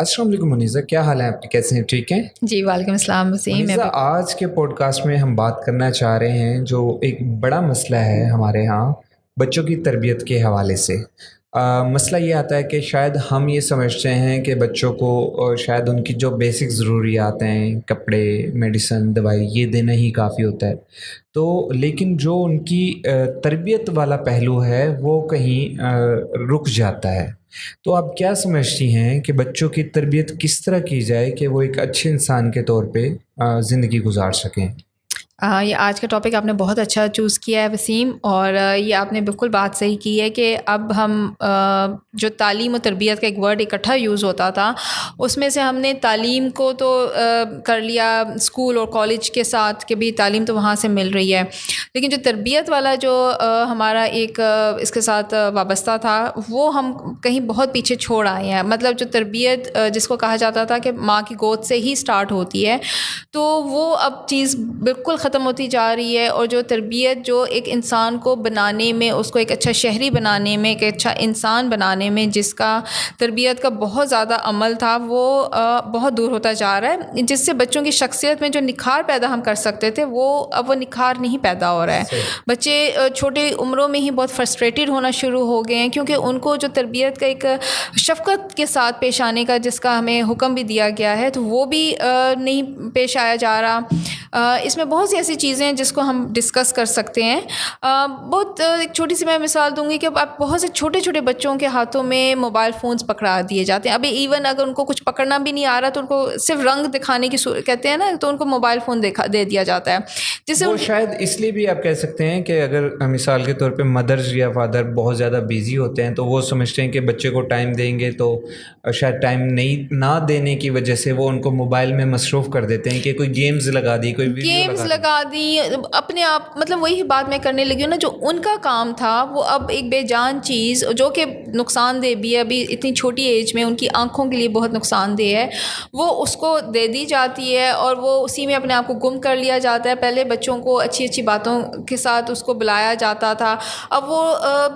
السلام علیکم منیزہ، کیا حال ہے آپ کے؟ کیسے ہیں؟ ٹھیک ہیں جی وعلیکم السلام وسیم. منیزہ، آج کے پوڈ کاسٹ میں ہم بات کرنا چاہ رہے ہیں جو ایک بڑا مسئلہ ہے ہمارے ہاں، بچوں کی تربیت کے حوالے سے. مسئلہ یہ آتا ہے کہ شاید ہم یہ سمجھتے ہیں کہ بچوں کو شاید ان کی جو بیسک ضروریات ہیں، کپڑے، میڈیسن، دوائی، یہ دینا ہی کافی ہوتا ہے. تو لیکن جو ان کی تربیت والا پہلو ہے وہ کہیں رک جاتا ہے. تو آپ کیا سمجھتی ہیں کہ بچوں کی تربیت کس طرح کی جائے کہ وہ ایک اچھے انسان کے طور پہ زندگی گزار سکیں؟ یہ آج کا ٹاپک آپ نے بہت اچھا چوز کیا ہے وسیم، اور یہ آپ نے بالکل بات صحیح کی ہے کہ اب ہم جو تعلیم و تربیت کا ایک ورڈ اکٹھا یوز ہوتا تھا، اس میں سے ہم نے تعلیم کو تو کر لیا اسکول اور کالج کے ساتھ کہ بھی تعلیم تو وہاں سے مل رہی ہے، لیکن جو تربیت والا جو ہمارا ایک اس کے ساتھ وابستہ تھا وہ ہم کہیں بہت پیچھے چھوڑ آئے ہیں. مطلب جو تربیت جس کو کہا جاتا تھا کہ ماں کی گود سے ہی سٹارٹ ہوتی ہے، تو وہ اب چیز بالکل ختم ہوتی جا رہی ہے. اور جو تربیت جو ایک انسان کو بنانے میں، اس کو ایک اچھا شہری بنانے میں، ایک اچھا انسان بنانے میں جس کا تربیت کا بہت زیادہ عمل تھا، وہ بہت دور ہوتا جا رہا ہے. جس سے بچوں کی شخصیت میں جو نکھار پیدا ہم کر سکتے تھے اب وہ نکھار نہیں پیدا ہو رہا ہے. بچے چھوٹے عمروں میں ہی بہت فرسٹریٹڈ ہونا شروع ہو گئے ہیں، کیونکہ ان کو جو تربیت کا ایک شفقت کے ساتھ پیش آنے کا جس کا ہمیں حکم بھی دیا گیا ہے، تو وہ بھی نہیں پیش آیا جا رہا. اس میں بہت سی ایسی چیزیں ہیں جس کو ہم ڈسکس کر سکتے ہیں. بہت ایک چھوٹی سی میں مثال دوں گی کہ اب بہت سے چھوٹے چھوٹے بچوں کے ہاتھوں میں موبائل فونز پکڑا دیے جاتے ہیں. ابھی ایون اگر ان کو کچھ پکڑنا بھی نہیں آ رہا تو ان کو صرف رنگ دکھانے کی کہتے ہیں نا، تو ان کو موبائل فون دے دیا جاتا ہے، جس سے وہ شاید اس لیے بھی آپ کہہ سکتے ہیں کہ اگر مثال کے طور پہ مدرز یا فادر بہت زیادہ بیزی ہوتے ہیں تو وہ سمجھتے ہیں کہ بچے کو ٹائم دیں گے، تو شاید ٹائم نہ دینے کی وجہ سے وہ ان کو موبائل میں مصروف کر دیتے ہیں کہ کوئی گیمز لگا دی، کوئی ویڈیو لگا دی اپنے آپ. مطلب وہی بات میں کرنے لگی ہوں نا، جو ان کا کام تھا وہ اب ایک بے جان چیز جو کہ نقصان دہ بھی ہے، ابھی اتنی چھوٹی ایج میں ان کی آنکھوں کے لیے بہت نقصان دہ ہے، وہ اس کو دے دی جاتی ہے اور وہ اسی میں اپنے آپ کو گم کر لیا جاتا ہے. پہلے بچوں کو اچھی اچھی باتوں کے ساتھ اس کو بلایا جاتا تھا، اب وہ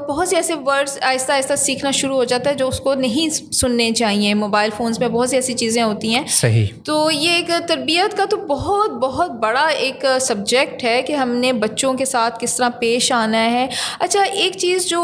بہت سے ایسے ورڈز آہستہ آہستہ سیکھنا شروع ہو جاتا ہے جو اس کو نہیں سننے چاہیے. موبائل فونز میں بہت سی ایسی چیزیں ہوتی ہیں. صحیح. تو یہ ایک تربیت کا تو بہت بہت بڑا ایک سبجیکٹ ہے کہ ہم نے بچوں کے ساتھ کس طرح پیش آنا ہے. اچھا، ایک چیز جو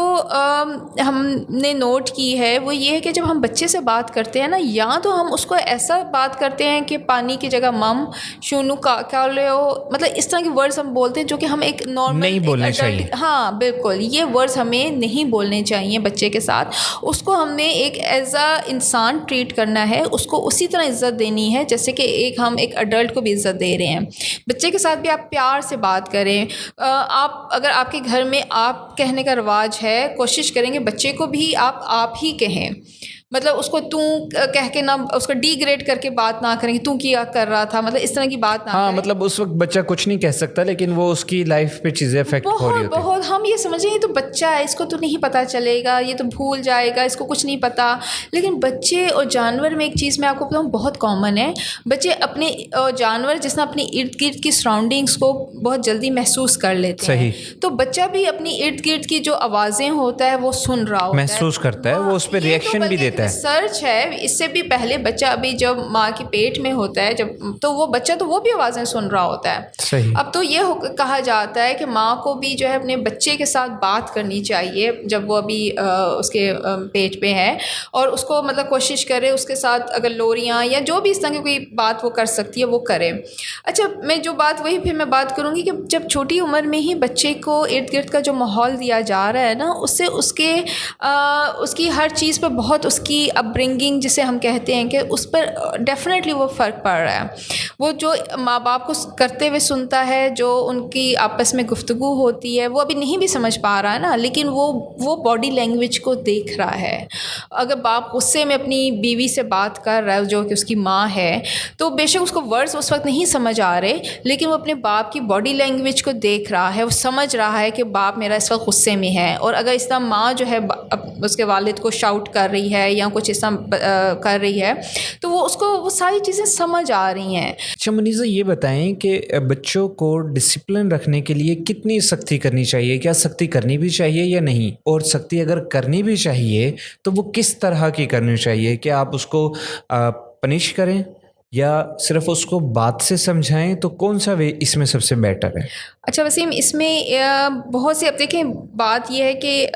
ہم نے نوٹ کی ہے وہ یہ ہے کہ جب ہم بچے سے بات کرتے ہیں نا، یا تو ہم اس کو ایسا بات کرتے ہیں کہ پانی کی جگہ مم شونو کا لے ہو، مطلب اس طرح کے ورڈز ہم بولتے ہیں جو کہ ہم ایک نارمل نہیں بولنے چاہیے. ہاں بالکل، یہ ورڈز ہمیں نہیں بولنے چاہیے بچے کے ساتھ. اس کو ہم نے ایک ایز اے انسان ٹریٹ کرنا ہے، اس کو اسی طرح عزت دینی ہے جیسے کہ ہم ایک ایڈلٹ کو بھی عزت دے رہے ہیں. بچے کے ساتھ بھی آپ پیار سے بات کریں. اگر آپ کے گھر میں آپ کہنے کا رواج ہے، کوشش کریں گے بچے کو بھی آپ ہی کہیں. مطلب اس کو تو کہہ کے نہ، اس کو ڈی گریڈ کر کے بات نہ کریں کہ تو کیا کر رہا تھا، مطلب اس طرح کی بات نہ کریں. ہاں، مطلب اس وقت بچہ کچھ نہیں کہہ سکتا لیکن وہ اس کی لائف پہ چیزیں افیکٹ ہو رہی ہوتی ہیں. بہت ہم یہ سمجھیں یہ تو بچہ ہے، اس کو تو نہیں پتہ چلے گا، یہ تو بھول جائے گا، اس کو کچھ نہیں پتہ. لیکن بچے اور جانور میں ایک چیز میں آپ کو بتاؤں بہت کامن ہے. بچے اپنے جانور جس طرح اپنے ارد گرد کی سراؤنڈنگس کو بہت جلدی محسوس کر لیتے ہیں. صحیح. تو بچہ بھی اپنی ارد گرد کی جو آوازیں ہوتا ہے وہ سن رہا ہوتا ہے، محسوس کرتا ہے، وہ اس پہ ریئیکشن بھی دیتا ہے. ریسرچ ہے اس سے بھی پہلے بچہ ابھی جب ماں کے پیٹ میں ہوتا ہے تو وہ بچہ تو وہ بھی آوازیں سن رہا ہوتا ہے. صحیح. اب تو یہ کہا جاتا ہے کہ ماں کو بھی جو ہے اپنے بچے کے ساتھ بات کرنی چاہیے جب وہ ابھی اس کے پیٹ پہ ہے، اور اس کو مطلب کوشش کرے اس کے ساتھ اگر لوریاں یا جو بھی اس طرح کی کوئی بات وہ کر سکتی ہے وہ کرے. اچھا، میں جو بات وہی پھر میں بات کروں گی کہ جب چھوٹی عمر میں ہی بچے کو ارد گرد کا جو ماحول دیا جا رہا ہے نا، اس سے اس کی ہر چیز پہ بہت اس کی اپ برنگنگ جسے ہم کہتے ہیں کہ اس پر ڈیفینیٹلی وہ فرق پڑ رہا ہے. وہ جو ماں باپ کو کرتے ہوئے سنتا ہے، جو ان کی آپس میں گفتگو ہوتی ہے، وہ ابھی نہیں بھی سمجھ پا رہا ہے نا، لیکن وہ باڈی لینگویج کو دیکھ رہا ہے. اگر باپ غصے میں اپنی بیوی سے بات کر رہا ہے جو کہ اس کی ماں ہے، تو بے شک اس کو ورڈز اس وقت نہیں سمجھ آ رہے، لیکن وہ اپنے باپ کی باڈی لینگویج کو دیکھ رہا ہے، وہ سمجھ رہا ہے کہ باپ میرا اس وقت غصے میں ہے. اور اگر اس طرح ماں جو ہے اس کے والد کو شاؤٹ کر رہی ہے بیٹیاں کچھ اس طرح کر رہی ہے تو وہ اس کو وہ ساری چیزیں سمجھ آ رہی ہیں. اچھا منیزہ یہ بتائیں کہ بچوں کو ڈسپلن رکھنے کے لیے کتنی سختی کرنی چاہیے؟ کیا سختی کرنی بھی چاہیے یا نہیں؟ اور سختی اگر کرنی بھی چاہیے تو وہ کس طرح کی کرنی چاہیے؟ کہ آپ اس کو پنش کریں یا صرف اس کو بات سے سمجھائیں؟ تو کون سا وے اس میں سب سے بیٹر ہے؟ اچھا وسیم، اس میں بہت سی، اب دیکھیں بات یہ ہے کہ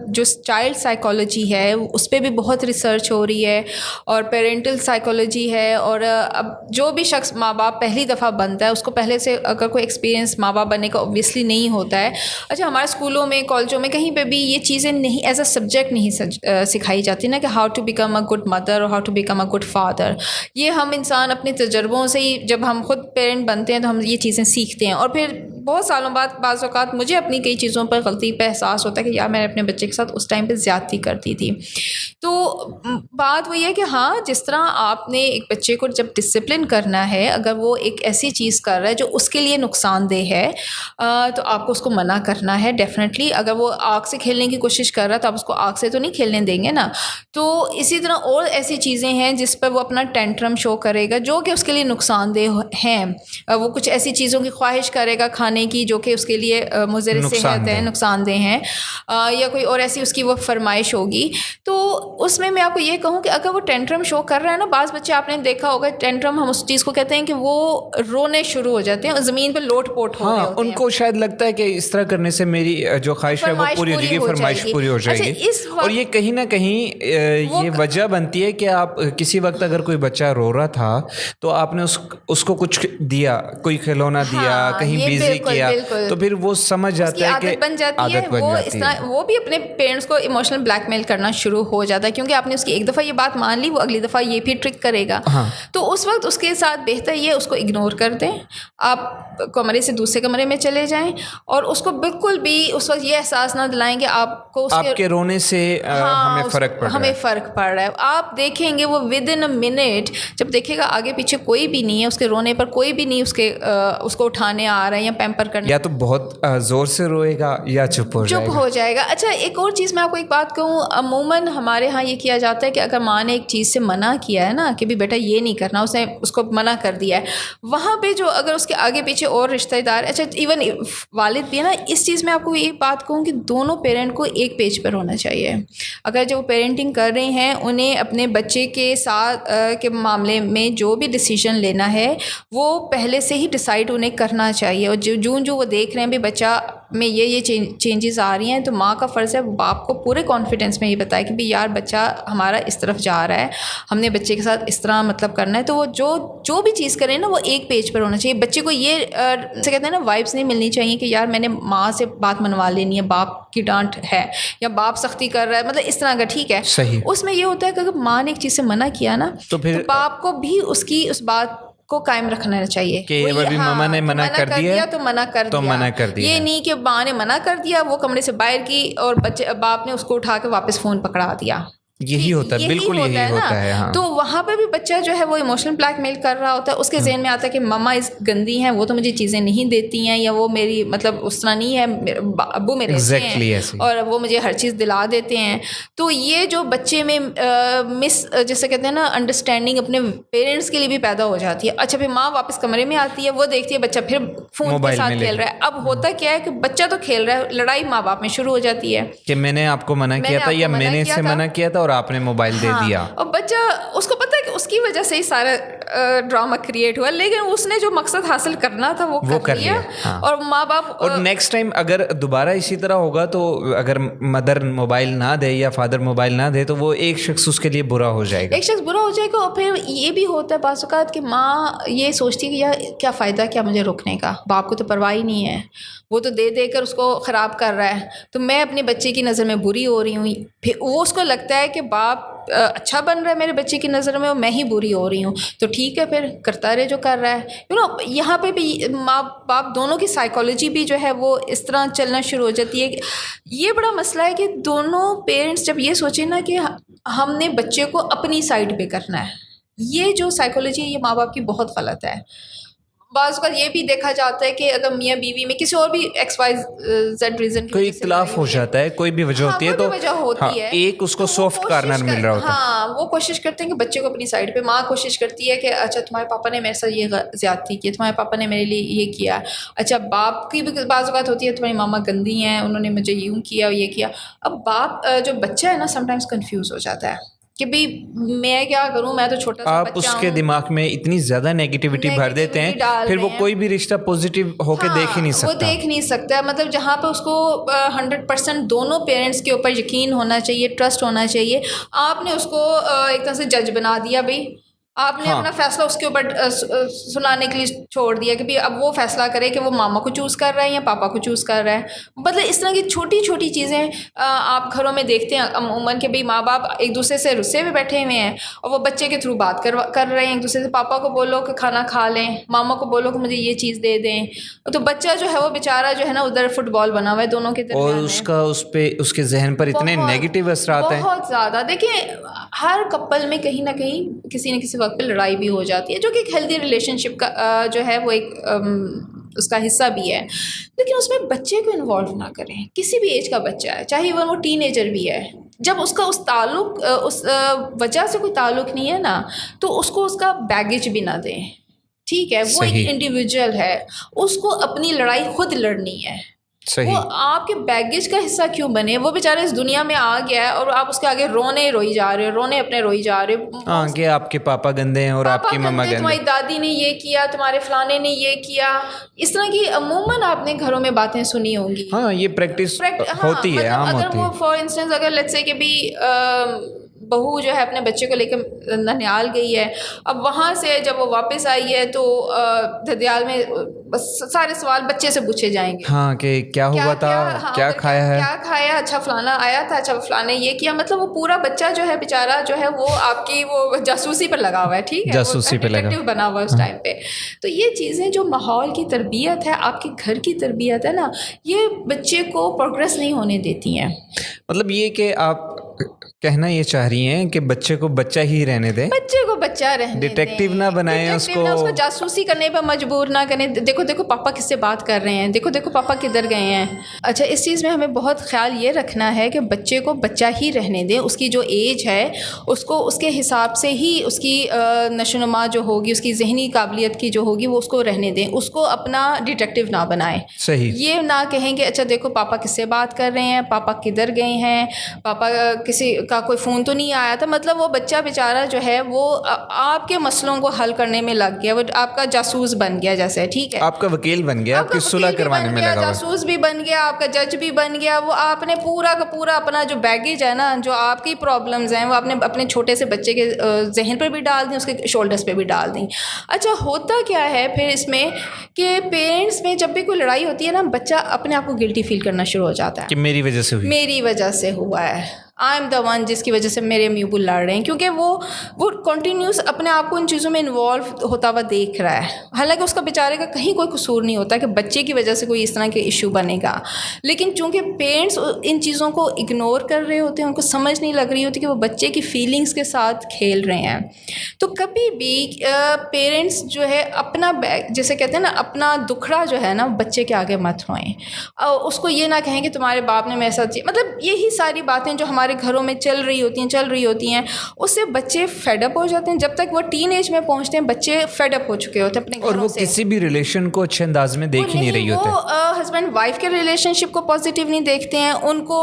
جو چائلڈ سائیکالوجی ہے اس پہ بھی بہت ریسرچ ہو رہی ہے اور پیرنٹل سائیکالوجی ہے. اور اب جو بھی شخص ماں باپ پہلی دفعہ بنتا ہے اس کو پہلے سے اگر کوئی ایکسپیرینس ماں باپ بننے کا اوبویسلی نہیں ہوتا ہے. اچھا ہمارے اسکولوں میں کالجوں میں کہیں پہ بھی یہ چیزیں نہیں ایز اے سبجیکٹ نہیں سکھائی جاتی نا کہ how to become a good mother اور how to become a good father. یہ ہم انسان اپنے تجربوں سے ہی، جب ہم خود پیرنٹ بنتے ہیں تو ہم یہ چیزیں سیکھتے ہیں اور پھر بہت سالوں بعد بعض اوقات مجھے اپنی کئی چیزوں پر غلطی پہ احساس ہوتا ہے کہ یار میں نے اپنے بچے کے ساتھ اس ٹائم پہ زیادتی کرتی تھی. تو بات وہی ہے کہ ہاں جس طرح آپ نے ایک بچے کو جب ڈسپلن کرنا ہے، اگر وہ ایک ایسی چیز کر رہا ہے جو اس کے لیے نقصان دہ ہے تو آپ کو اس کو منع کرنا ہے ڈیفینیٹلی. اگر وہ آگ سے کھیلنے کی کوشش کر رہا ہے تو آپ اس کو آگ سے تو نہیں کھیلنے دیں گے نا. تو اسی طرح اور ایسی چیزیں ہیں جس پر وہ اپنا ٹینٹرم شو کرے گا جو کہ اس کے لیے نقصان دہ ہیں. وہ کچھ ایسی چیزوں کی خواہش کرے گا کھانے کی جو کہ اس کے لیے مضر صحت ہے، نقصان دہ ہیں، یا کوئی اور ایسی اس کی وہ فرمائش ہوگی. تو اس میں آپ کو یہ کہوں کہ اگر وہ ٹینٹرم شو کر رہا ہے نا، بعض بچے آپ نے دیکھا ہوگا ٹینٹرم ہم اس چیز کو کہتے ہیں کہ وہ رونے شروع ہو جاتے ہیں، زمین پہ لوٹ پوٹ ہو رہے ہوتے ہیں. ان کو شاید لگتا ہے کہ اس طرح کرنے سے میری جو خواہش ہے وہ پوری ہو جائے گی، فرمائش پوری ہو جائے گی. اور یہ کہیں نہ کہیں یہ وجہ بنتی ہے کہ آپ کسی وقت اگر کوئی بچہ رو رہا تھا تو آپ نے اس کو کچھ دیا، کوئی کھلونا دیا، کہیں بیزی کیا، تو پھر وہ سمجھ جاتا ہے کہ بن جاتی ہے. وہ اس طرح وہ بھی اپنے پیرنٹس کو ایموشنل بلیک میل کرنا شروع ہو جاتا ہے کیونکہ آپ نے اس کی ایک دفعہ یہ بات مان لی، وہ اگلی دفعہ یہ بھی ٹرک کرے گا. تو اس وقت اس کے ساتھ بہتر یہ اس کو اگنور کر دیں، آپ کمرے سے دوسرے کمرے میں چلے جائیں اور اس کو بالکل بھی اس وقت یہ احساس نہ دلائیں کہ آپ کو آپ کے رونے سے ہمیں فرق پڑ رہا ہے. آپ دیکھیں گے وہ ود ان اے منٹ جب دیکھے گا آگے پیچھے کوئی بھی نہیں ہے، اس کے رونے پر کوئی بھی نہیں اس کو اٹھانے آ رہا ہے یا پیمپر کرنے، یا تو بہت زور سے روئے گا یا چپ ہو جائے گا. اچھا ایک اور چیز میں آپ کو ایک بات کہوں، عموماً ہمارے ہاں یہ کیا جاتا ہے کہ اگر ماں نے ایک چیز سے منع کیا ہے نا کہ بھی بیٹا یہ نہیں کرنا، اس نے اس کو منع کر دیا ہے، وہاں پہ جو اگر اس کے آگے پیچھے اور رشتہ دار، اچھا ایون والد بھی ہے نا، اس چیز میں آپ کو یہ بات کہوں کہ دونوں پیرنٹ کو ایک پیج پر ہونا چاہیے. اگر جو پیرنٹنگ کر رہے ہیں انہیں اپنے بچے کے ساتھ کے معاملے میں جو بھی ڈیسیژن لینا ہے وہ پہلے سے ہی ڈیسائیڈ انہیں کرنا چاہیے. اور جو وہ دیکھ رہے ہیں بھی بچہ میں یہ چینجز آ رہی ہیں تو ماں کا فرض ہے باپ کو پورے کانفیڈنس میں یہ بتائے کہ بھی یار بچہ ہمارا اس طرف جا رہا ہے، ہم نے بچے کے ساتھ اس طرح مطلب کرنا ہے. تو وہ جو بھی چیز کریں نا وہ ایک پیج پر ہونا چاہیے. بچے کو یہ سے کہتے ہیں نا وائبس نہیں ملنی چاہیے کہ یار میں نے ماں سے بات منوا لینی ہے، باپ کی ڈانٹ ہے یا باپ سختی کر رہا ہے، مطلب اس طرح کا ٹھیک ہے. اس میں یہ ہوتا ہے کہ اگر ماں نے ایک چیز سے منع کیا نا تو باپ کو بھی اس بات کو قائم رکھنا چاہیے کہ ماما نے منع کر دیا تو منع کر دیا. یہ نہیں کہ ماں نے منع کر دیا، وہ کمرے سے باہر کی اور باپ نے اس کو اٹھا کے واپس فون پکڑا دیا. یہی ہوتا ہے، بالکل یہی ہوتا ہے. تو وہاں پہ بھی بچہ جو ہے وہ ایموشنل بلیک میل کر رہا ہوتا ہے. اس کے ذہن میں آتا ہے کہ مما اس گندی ہیں، وہ تو مجھے چیزیں نہیں دیتی ہیں، یا وہ میری مطلب اس طرح نہیں ہے، ابو میرے ایسے ہیں اور وہ مجھے ہر چیز دلا دیتے ہیں. تو یہ جو بچے میں جیسے کہتے ہیں نا انڈرسٹینڈنگ اپنے پیرنٹس کے لیے بھی پیدا ہو جاتی ہے. اچھا پھر ماں واپس کمرے میں آتی ہے، وہ دیکھتی ہے بچہ پھر فون کے ساتھ کھیل رہا ہے. اب ہوتا کیا ہے کہ بچہ تو کھیل رہا ہے، لڑائی ماں باپ میں شروع ہو جاتی ہے کہ میں نے آپ کو منع کیا تھا یا میں نے اس سے منع کیا تھا اور آپ نے موبائل دے دیا. اور بچہ اس کو پتہ ہے کہ اس کی وجہ سے ہی سارا ڈرامہ کریٹ ہوا، لیکن اس نے جو مقصد حاصل کرنا تھا وہ کر لیا. اور ماں باپ اور نیکسٹ ٹائم اگر دوبارہ اسی طرح ہوگا تو اگر مدر موبائل نہ دے یا فادر موبائل نہ دے تو وہ ایک شخص اس کے لیے برا ہو جائے گا، اور پھر یہ بھی ہوتا ہے بعض اوقات کہ ماں یہ سوچتی ہے کہ یار کیا فائدہ کیا مجھے روکنے کا، باپ کو تو پرواہ ہی نہیں ہے، وہ تو دے کر اس کو خراب کر رہا ہے، تو میں اپنے بچے کی نظر میں بری ہو رہی ہوں. پھر وہ اس کو لگتا ہے کہ باپ اچھا بن رہا ہے میرے بچے کی نظر میں اور میں ہی بری ہو رہی ہوں. تو ٹھیک ہے پھر کرتا رہے جو کر رہا ہے. یہاں پہ بھی ماں باپ دونوں کی سائیکالوجی بھی جو ہے وہ اس طرح چلنا شروع ہو جاتی ہے. یہ بڑا مسئلہ ہے کہ دونوں پیرنٹس جب یہ سوچیں نا کہ ہم نے بچے کو اپنی سائڈ پہ کرنا ہے، یہ جو سائیکالوجی یہ ماں باپ کی بہت غلط ہے. بعض اوقات یہ بھی دیکھا جاتا ہے کہ اگر میاں بیوی میں کسی اور بھی XYZ ریزن کوئی اختلاف ہو جاتا ہے, کوئی بھی وجہ ہوتی ہے, تو وجہ ہوتی ہے, ایک اس کو سافٹ کارنر مل رہا ہوتا ہے. ہاں وہ کوشش کرتے ہیں کہ بچے کو اپنی سائڈ پہ, ماں کوشش کرتی ہے کہ اچھا تمہارے پاپا نے میرے ساتھ یہ زیادتی کی, تمہارے پاپا نے میرے لیے یہ کیا. اچھا باپ کی بھی بعض اوقات ہوتی ہے تمہاری ماما گندی ہیں, انہوں نے مجھے یوں کیا یہ کیا. اب باپ جو بچہ ہے نا سم ٹائمز کنفیوز ہو جاتا ہے کہ بھئی میں کیا کروں, میں تو چھوٹا سا بچہ ہوں. آپ اس کے دماغ میں اتنی زیادہ نیگیٹیوٹی بھر دیتے ہیں, پھر وہ کوئی بھی رشتہ پازیٹیو ہو کے دیکھ ہی نہیں سکتا. وہ دیکھ نہیں سکتا, مطلب جہاں پہ اس کو 100% دونوں پیرنٹس کے اوپر یقین ہونا چاہیے, ٹرسٹ ہونا چاہیے, آپ نے اس کو ایک طرح سے جج بنا دیا. بھائی آپ نے اپنا فیصلہ اس کے اوپر سنانے کے لیے چھوڑ دیا کہ اب وہ فیصلہ کرے کہ وہ ماما کو چوز کر رہا ہے یا پاپا کو چوز کر رہا ہے. مطلب اس طرح کی چھوٹی چھوٹی چیزیں آپ گھروں میں دیکھتے ہیں عموماً کہ بھئی ماں باپ ایک دوسرے سے رسے ہوئے بیٹھے ہوئے ہیں اور وہ بچے کے تھرو بات کر رہے ہیں ایک دوسرے سے. پاپا کو بولو کہ کھانا کھا لیں, ماما کو بولو کہ مجھے یہ چیز دے دیں, تو بچہ جو ہے وہ بیچارہ جو ہے نا ادھر فٹ بال بنا ہوا ہے دونوں کے درمیان, اور اس کا اس کے ذہن پر اتنے نیگیٹو اثرات ہیں بہت زیادہ. دیکھیں ہر کپل میں کہیں نہ کہیں کسی نہ کسی وقت پہ لڑائی بھی ہو جاتی ہے, جو کہ ایک ہیلدی ریلیشن شپ کا جو ہے وہ ایک اس کا حصہ بھی ہے, لیکن اس میں بچے کو انوالو نہ کریں. کسی بھی ایج کا بچہ ہے, چاہے وہ ٹین ایجر بھی ہے, جب اس کا اس تعلق اس وجہ سے کوئی تعلق نہیں ہے نا, تو اس کو اس کا بیگیج بھی نہ دیں. ٹھیک ہے, وہ ایک انڈیویجول ہے, اس کو اپنی لڑائی خود لڑنی ہے. وہ آپ کے بیگیج کا حصہ کیوں بنے؟ وہ بیچارہ اس دنیا میں آ گیا ہے اور آپ اس کے آگے رونے روئی جا رہے ہو, روئی جا رہے ہو. ہاں کہ آپ کے پاپا گندے ہیں اور آپ کی ماما گندے, تمہاری دادی نے یہ کیا, تمہارے فلانے نے یہ کیا. اس طرح کی عموماً آپ نے گھروں میں باتیں سنی ہوں گی. ہاں یہ پریکٹس ہوتی ہے, عام ہوتی ہے. اگر وہ فار انسٹنس اگر لیٹس سے کہ بھی بہو جو ہے اپنے بچے کو لے کے ننیال گئی ہے, اب وہاں سے جب وہ واپس آئی ہے تو ددیال میں بس سارے سوال بچے سے پوچھے جائیں گے. ہاں کہ کیا ہوا تھا, کیا کھایا ہے, کیا کھایا, اچھا فلانا آیا تھا, اچھا فلانے یہ کیا. مطلب وہ پورا بچہ جو ہے بیچارہ جو ہے وہ آپ کی وہ جاسوسی پر لگا ہوا ہے. ٹھیک ہے, جاسوسی پہ لگا بنا ہوا ہے اس ٹائم پہ. تو یہ چیزیں جو ماحول کی تربیت ہے, آپ کے گھر کی تربیت ہے نا, یہ بچے کو پروگریس نہیں ہونے دیتی ہیں. مطلب یہ کہ آپ کہنا یہ چاہ رہی ہیں کہ بچے کو بچہ ہی رہنے دیں, بچے کو بچہ رہنے دیں, ڈیٹیکٹیو نہ بنائیں, اس کو جاسوسی کرنے پہ مجبور نہ کریں. دیکھو پاپا کس سے بات کر رہے ہیں, دیکھو پاپا کدھر گئے ہیں. اچھا اس چیز میں ہمیں بہت خیال یہ رکھنا ہے کہ بچے کو بچہ ہی رہنے دیں. اس کی جو ایج ہے اس کو اس کے حساب سے ہی اس کی نشو و نما جو ہوگی, اس کی ذہنی قابلیت کی جو ہوگی وہ اس کو رہنے دیں. اس کو اپنا ڈیٹیکٹیو نہ بنائیں. صحیح, یہ نہ کہیں کہ اچھا دیکھو پاپا کس سے بات کر رہے ہیں, پاپا کدھر گئے ہیں, پاپا کسی کا کوئی فون تو نہیں آیا تھا. مطلب وہ بچہ بیچارہ جو ہے وہ آپ کے مسئلوں کو حل کرنے میں لگ گیا, وہ آپ کا جاسوس بن گیا جیسے. ٹھیک ہے, آپ کا وکیل بن گیا, آپ کی صلح کروانے میں لگا, جاسوس بھی بن گیا, آپ کا جج بھی بن گیا. وہ آپ نے پورا کا پورا اپنا جو بیگیج ہے نا, جو آپ کی پرابلمز ہیں, وہ آپ نے اپنے چھوٹے سے بچے کے ذہن پر بھی ڈال دیں, اس کے شولڈرس پہ بھی ڈال دیں. اچھا ہوتا کیا ہے پھر اس میں کہ پیرنٹس میں جب بھی کوئی لڑائی ہوتی ہے نا, بچہ اپنے آپ کو گلٹی فیل کرنا شروع ہو جاتا ہے کہ میری وجہ سے ہوئی, میری وجہ سے ہوا ہے, آئی ایم دا ون جس کی وجہ سے میرے امی ابو لڑ رہے ہیں. کیونکہ وہ کنٹینیوس اپنے آپ کو ان چیزوں میں انوالو ہوتا ہوا دیکھ رہا ہے. حالانکہ اس کا بیچارے کا کہیں کوئی قصور نہیں ہوتا کہ بچے کی وجہ سے کوئی اس طرح کے ایشو بنے گا, لیکن چونکہ پیرنٹس ان چیزوں کو اگنور کر رہے ہوتے ہیں, ان کو سمجھ نہیں لگ رہی ہوتی کہ وہ بچے کی فیلنگس کے ساتھ کھیل رہے ہیں. تو کبھی بھی پیرنٹس جو ہے اپنا جیسے کہتے ہیں نا, اپنا دکھڑا جو ہے نا بچے کے آگے مت ہوئیں. اس کو یہ نہ کہیں کہ تمہارے باپ نے میرے ساتھ, مطلب یہی ساری باتیں جو ہمارے گھروں میں چل رہی ہوتی ہیں اس سے بچے فیڈ اپ ہو جاتے ہیں. جب تک وہ ٹین ایج میں پہنچتے ہیں بچے فیڈ اپ ہو چکے ہوتے ہیں اپنے گھروں سے, اور وہ کسی بھی ریلیشن کو اچھے انداز میں دیکھ ہی نہیں رہی ہوتے. وہ ہسبینڈ وائف کے ریلیشن شپ کو پازیٹیو نہیں دیکھتے ہیں, ان کو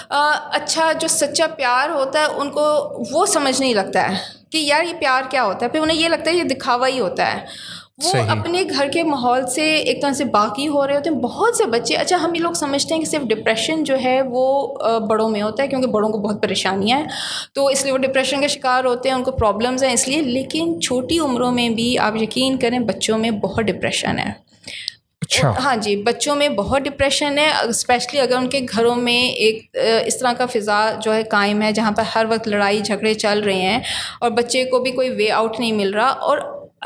اچھا جو سچا پیار ہوتا ہے ان کو وہ سمجھ نہیں لگتا ہے کہ یار یہ پیار کیا ہوتا ہے. پھر انہیں یہ لگتا ہے یہ دکھاوا ہی ہوتا ہے. وہ اپنے گھر کے ماحول سے ایک طرح سے باقی ہو رہے ہوتے ہیں بہت سے بچے. اچھا ہم یہ لوگ سمجھتے ہیں کہ صرف ڈپریشن جو ہے وہ بڑوں میں ہوتا ہے, کیونکہ بڑوں کو بہت پریشانیاں ہیں تو اس لیے وہ ڈپریشن کا شکار ہوتے ہیں, ان کو پرابلمز ہیں اس لیے. لیکن چھوٹی عمروں میں بھی آپ یقین کریں بچوں میں بہت ڈپریشن ہے. اچھا ہاں جی, بچوں میں بہت ڈپریشن ہے, اسپیشلی اگر ان کے گھروں میں ایک اس طرح کا فضا جو ہے قائم ہے جہاں پر ہر وقت لڑائی جھگڑے چل رہے ہیں اور بچے کو بھی کوئی وے آؤٹ نہیں مل رہا. اور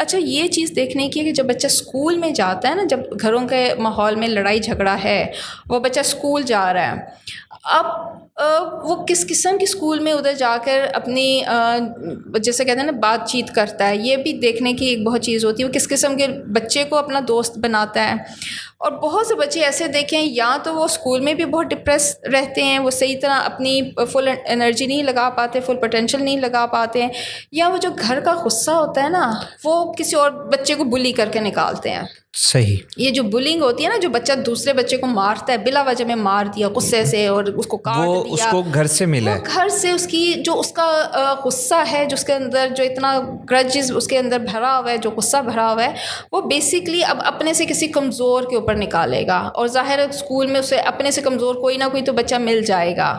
اچھا یہ چیز دیکھنے کی ہے کہ جب بچہ اسکول میں جاتا ہے نا, جب گھروں کے ماحول میں لڑائی جھگڑا ہے, وہ بچہ اسکول جا رہا ہے, اب وہ کس قسم کی اسکول میں ادھر جا کر اپنی جیسے کہتے ہیں نا بات چیت کرتا ہے، یہ بھی دیکھنے کی ایک بہت چیز ہوتی ہے. وہ کس قسم کے بچے کو اپنا دوست بناتا ہے. اور بہت سے بچے ایسے دیکھیں یا تو وہ اسکول میں بھی بہت ڈپریس رہتے ہیں، وہ صحیح طرح اپنی فل انرجی نہیں لگا پاتے، فل پوٹینشیل نہیں لگا پاتے ہیں، یا وہ جو گھر کا غصہ ہوتا ہے نا وہ کسی اور بچے کو بلی کر کے نکالتے ہیں. صحیح. یہ جو بلنگ ہوتی ہے نا، جو بچہ دوسرے بچے کو مارتا ہے بلا وجہ میں، مار دیا غصے سے اور اس کو کاٹ وہ دیا، اس کو گھر سے ملا ہے، وہ گھر سے اس کی جو اس کا غصہ ہے، جو اس کے اندر جو اتنا گرجز اس کے اندر بھرا ہوا ہے، جو غصہ بھرا ہوا ہے، وہ بیسکلی اب اپنے سے کسی کمزور کے اوپر نکالے گا. اور ظاہر ہے اسکول میں اسے اپنے سے کمزور کوئی نہ کوئی تو بچہ مل جائے گا،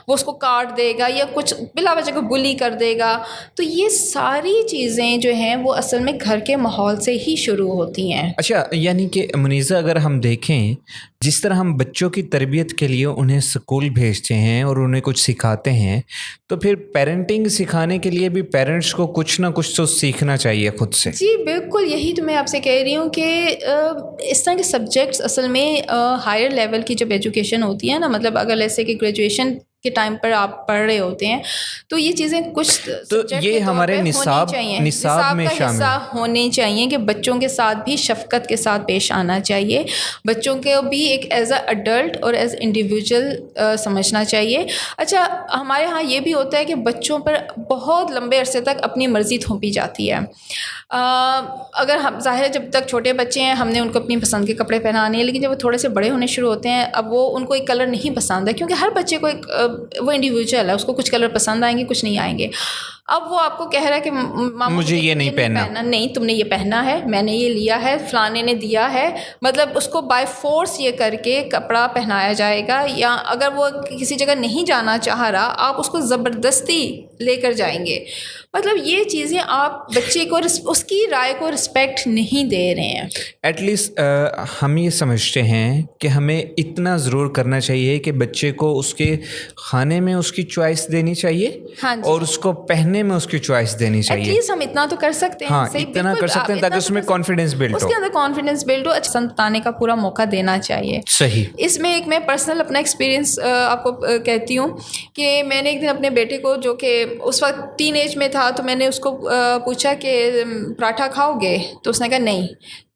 وہ اس کو کاٹ دے گا یا کچھ بلا وجہ کو بلی کر دے گا. تو یہ ساری چیزیں جو ہیں وہ اصل میں گھر کے ماحول سے ہی شروع ہوتی ہیں. اچھا، یعنی کہ منیزہ اگر ہم دیکھیں جس طرح ہم بچوں کی تربیت کے لیے انہیں اسکول بھیجتے ہیں اور انہیں کچھ سکھاتے ہیں، تو پھر پیرنٹنگ سکھانے کے لیے بھی پیرنٹس کو کچھ نہ کچھ تو سیکھنا چاہیے خود سے. جی بالکل، یہی تو میں آپ سے کہہ رہی ہوں کہ اس طرح کے سبجیکٹس اصل میں ہائر لیول کی جب ایجوکیشن ہوتی ہے نا، مطلب اگر ایسے کہ گریجویشن کے ٹائم پر آپ پڑھ رہے ہوتے ہیں تو یہ چیزیں کچھ تو یہ ہمارے نصاب میں کا حصہ ہونی چاہیے کہ بچوں کے ساتھ بھی شفقت کے ساتھ پیش آنا چاہیے، بچوں کو بھی ایک ایز اے اڈلٹ اور ایز انڈیویجول سمجھنا چاہیے. اچھا، ہمارے ہاں یہ بھی ہوتا ہے کہ بچوں پر بہت لمبے عرصے تک اپنی مرضی تھوپی جاتی ہے. اگر ہم ظاہر ہے جب تک چھوٹے بچے ہیں ہم نے ان کو اپنی پسند کے کپڑے پہنانے ہیں، لیکن جب وہ تھوڑے سے بڑے ہونے شروع ہوتے ہیں اب وہ ان کو ایک کلر نہیں پسند ہے، کیونکہ ہر بچے کو ایک وہ انڈیویجول ہے، اس کو کچھ کلر پسند آئیں گے کچھ نہیں آئیں گے. اب وہ آپ کو کہہ رہا ہے کہ ماما مجھے یہ نہیں پہننا، نہیں تم نے یہ پہننا ہے، میں نے یہ لیا ہے، فلانے نے دیا ہے، مطلب اس کو بائی فورس یہ کر کے کپڑا پہنایا جائے گا. یا اگر وہ کسی جگہ نہیں جانا چاہ رہا آپ اس کو زبردستی لے کر جائیں گے. مطلب یہ چیزیں آپ بچے کو اس کی رائے کو رسپیکٹ نہیں دے رہے ہیں. ایٹ لیسٹ ہم یہ سمجھتے ہیں کہ ہمیں اتنا ضرور کرنا چاہیے کہ بچے کو اس کے کھانے میں اس کی چوائس دینی چاہیے، ہاں جی، اور اس کو پہننے میں اس کی چوائس دینی چاہیے. ایٹ لیسٹ ہم اتنا تو کر سکتے ہیں. ہاں، اتنا کر سکتے ہیں تاکہ اس میں کانفیڈنس بلڈ ہو، اس کے اندر کانفیڈنس بلڈ ہو. اچھا بتانے کا پورا موقع دینا چاہیے. صحیح. اس میں ایک میں پرسنل اپنا ایکسپیرینس آپ کو کہتی ہوں کہ میں نے ایک دن اپنے بیٹے کو، جو کہ اس وقت ٹین ایج میں تھا، تو میں نے اس کو پوچھا کہ پراٹھا کھاؤ گے؟ تو اس نے کہا نہیں.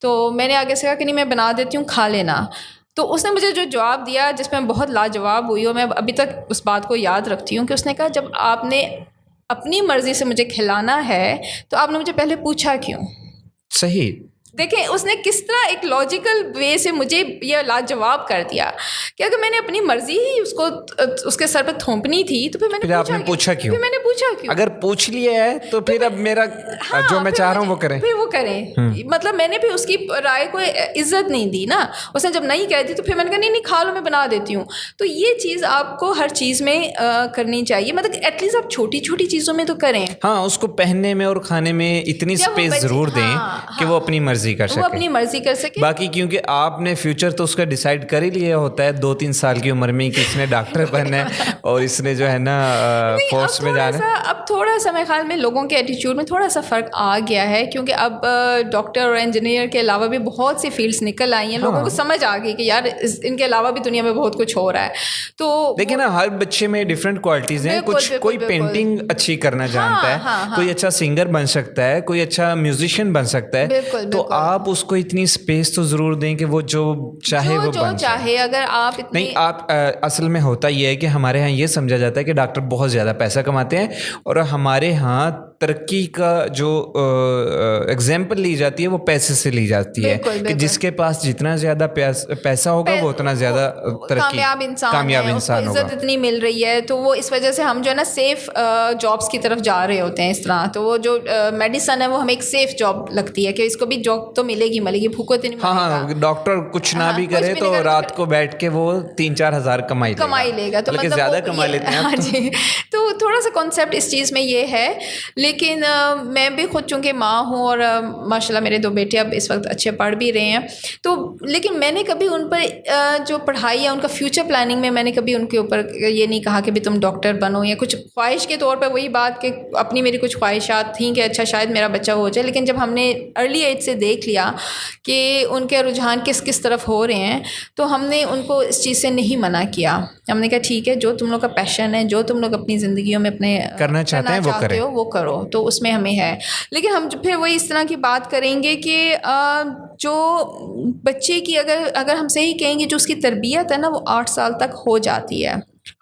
تو میں نے آگے سے کہا کہ نہیں میں بنا دیتی ہوں، کھا لینا. تو اس نے مجھے جو جواب دیا جس میں بہت لاجواب ہوئی، اور میں ابھی تک اس بات کو یاد رکھتی ہوں، کہ اس نے کہا جب آپ نے اپنی مرضی سے مجھے کھلانا ہے تو آپ نے مجھے پہلے پوچھا کیوں؟ صحیح. دیکھیں اس نے کس طرح ایک لاجیکل وے سے مجھے یہ لاجواب کر دیا کہ اگر میں نے اپنی مرضی ہی اس کو اس کے سر پہ تھوپنی تھی تو پھر میں نے پوچھا کیوں؟ پھر میں نے پوچھا کیوں؟ اگر پوچھ لیا ہے تو پھر اب میرا جو میں چاہ رہا ہوں وہ کریں، پھر وہ کریں. مطلب میں نے بھی اس کی رائے کو عزت نہیں دی نا. اس نے جب نہیں کہہ دی تو پھر میں نے کہا نہیں کھا لو، میں بنا دیتی ہوں. تو یہ چیز آپ کو ہر چیز میں کرنی چاہیے. مطلب ایٹ لیسٹ آپ چھوٹی چھوٹی چیزوں میں تو کریں. ہاں، اس کو پہننے میں اور کھانے میں اتنی اسپیس ضرور دیں کہ وہ اپنی مرضی کر سکے، وہ اپنی مرضی کر سکے. باقی کیونکہ آپ نے فیوچر تو اس کا ڈیسائیڈ کر ہی لیا ہوتا ہے 2-3 سال کی عمر میں کہ اس نے ڈاکٹر بننا ہے اور اس نے جو ہے نا فورس میں جانا ہے. اب تھوڑا سا میرے خیال میں لوگوں کے ایٹیچیوڈ میں تھوڑا سا فرق آ گیا ہے، کیونکہ اب ڈاکٹر اور انجینئر کے علاوہ بھی بہت سی فیلڈس نکل آئی ہیں. لوگوں کو سمجھ آ گئی کہ یار ان کے علاوہ بھی دنیا میں بہت کچھ ہو رہا ہے. تو دیکھیں نا، ہر بچے میں ڈفرینٹ کوالٹیز ہیں. کوئی پینٹنگ اچھی کرنا جانتا ہے، کوئی اچھا سنگر بن سکتا ہے، کوئی اچھا میوزیشین بن سکتا ہے. تو آپ اس کو اتنی اسپیس تو ضرور دیں کہ وہ جو چاہے وہ بن چاہے. اگر آپ نہیں، آپ اصل میں ہوتا یہ ہے کہ ہمارے ہاں یہ سمجھا جاتا ہے کہ ڈاکٹر بہت زیادہ پیسہ کماتے ہیں، اور ہمارے ہاں ترقی کا جو ایگزامپل لی جاتی ہے وہ پیسے سے لی جاتی ہے کہ جس کے پاس جتنا زیادہ پیسہ ہوگا وہ اتنا زیادہ ترقی، کامیاب انسان ہوگا. عزت اتنی مل رہی ہے تو وہ اس وجہ سے ہم جو ہے نا سیف جابس کی طرف جا رہے ہوتے ہیں اس طرح. تو وہ جو میڈیسن ہے وہ ہمیں ایک سیف جاب لگتی ہے کہ اس کو بھی جاب تو ملے گی بھوکو تو نہیں. ہاں، ڈاکٹر کچھ نہ بھی کرے تو رات کو بیٹھ کے وہ 3-4 ہزار کمائی لے گا، تو زیادہ کما لیتے ہیں. ہاں جی. تو تھوڑا سا کانسیپٹ اس چیز میں یہ ہے. لیکن میں بھی خود چونکہ ماں ہوں اور ماشاء اللہ میرے 2 بیٹے اب اس وقت اچھے پڑھ بھی رہے ہیں، تو لیکن میں نے کبھی ان پر جو پڑھائی ہے ان کا فیوچر پلاننگ میں نے کبھی ان کے اوپر یہ نہیں کہا کہ بھی تم ڈاکٹر بنو، یا کچھ خواہش کے طور پہ وہی بات کہ اپنی میری کچھ خواہشات تھیں کہ اچھا شاید میرا بچہ ہو جائے. لیکن جب ہم نے ارلی ایج سے دیکھ لیا کہ ان کے رجحان کس طرف ہو رہے ہیں تو ہم نے ان کو اس چیز سے نہیں منع کیا. ہم نے کہا ٹھیک ہے جو تم لوگ کا پیشن ہے, جو تم لوگ اپنی زندگیوں میں اپنے کرنا چاہتے ہو وہ کرو, تو اس میں ہمیں ہے. لیکن ہم پھر وہی اس طرح کی بات کریں گے کہ جو بچے کی اگر ہم صحیح کہیں گے جو اس کی تربیت ہے نا وہ 8 سال تک ہو جاتی ہے.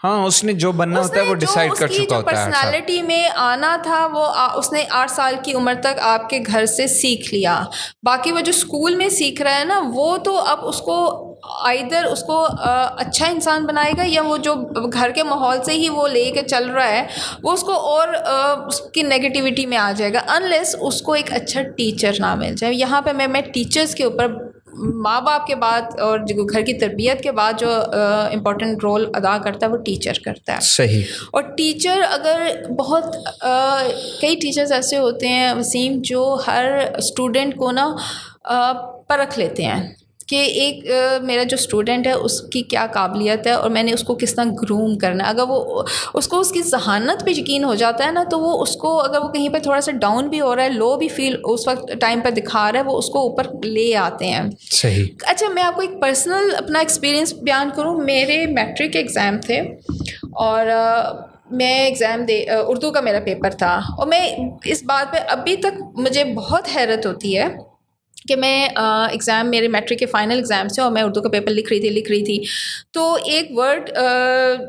ہاں اس نے جو بننا ہوتا ہے وہ ڈیسائیڈ کر چکا ہوتا ہے. پرسنالٹی میں آنا تھا وہ اس نے 8 سال کی عمر تک آپ کے گھر سے سیکھ لیا. باقی وہ جو اسکول میں سیکھ رہا ہے نا وہ تو اب اس کو آئیدر اس کو اچھا انسان بنائے گا یا وہ جو گھر کے ماحول سے ہی وہ لے کے چل رہا ہے وہ اس کو اور اس کی نیگیٹیوٹی میں آ جائے گا انلیس اس کو ایک اچھا ٹیچر نہ مل جائے. یہاں پہ میں ٹیچرز کے اوپر ماں باپ کے بعد اور جو گھر کی تربیت کے بعد جو امپورٹنٹ رول ادا کرتا ہے وہ ٹیچر کرتا ہے. صحیح. اور ٹیچر اگر بہت کئی ٹیچرز ایسے ہوتے ہیں وسیم جو ہر اسٹوڈنٹ کو نا پرکھ لیتے ہیں کہ ایک میرا جو اسٹوڈنٹ ہے اس کی کیا قابلیت ہے اور میں نے اس کو کس طرح گروم کرنا ہے. اگر وہ اس کو اس کی ذہانت پہ یقین ہو جاتا ہے نا تو وہ اس کو اگر وہ کہیں پہ تھوڑا سا ڈاؤن بھی ہو رہا ہے, لو بھی فیل اس وقت ٹائم پہ دکھا رہا ہے, وہ اس کو اوپر لے آتے ہیں. صحیح. اچھا میں آپ کو ایک پرسنل اپنا ایکسپیرینس بیان کروں. میرے میٹرک کے ایگزام تھے اور میں ایگزام اردو کا میرا پیپر تھا اور میں اس بات پہ ابھی تک مجھے بہت حیرت ہوتی ہے کہ میں ایگزام میرے میٹرک کے فائنل ایگزام سے اور میں اردو کا پیپر لکھ رہی تھی تو ایک ورڈ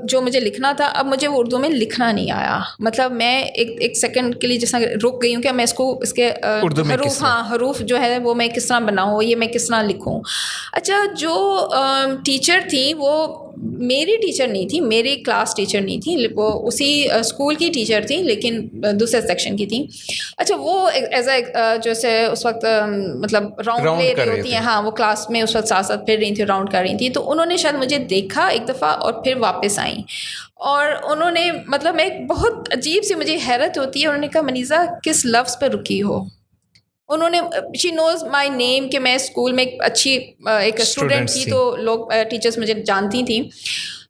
جو مجھے لکھنا تھا اب مجھے وہ اردو میں لکھنا نہیں آیا. مطلب میں ایک سیکنڈ کے لیے جیسا رک گئی ہوں کہ میں اس کے حروف جو ہے وہ میں کس طرح بناؤں, یہ میں کس طرح لکھوں. اچھا جو ٹیچر تھی وہ میری ٹیچر نہیں تھی, میری کلاس ٹیچر نہیں تھی, وہ اسی اسکول کی ٹیچر تھی لیکن دوسرے سیکشن کی تھی. اچھا وہ ایز اے جیسے اس وقت مطلب راؤنڈ لے رہی ہوتی ہیں, ہاں وہ کلاس میں اس وقت ساتھ ساتھ پھر رہی تھی, راؤنڈ کر رہی تھی. تو انہوں نے شاید مجھے دیکھا ایک دفعہ اور پھر واپس آئیں اور انہوں نے مطلب میں ایک بہت عجیب سی مجھے حیرت ہوتی ہے, انہوں نے کہا منیزہ کس لفظ پہ رکی ہو. انہوں نے شی نوز مائی نیم کہ میں اسکول میں ایک اچھی ایک اسٹوڈنٹ تھی تو لوگ ٹیچرس مجھے جانتی تھیں.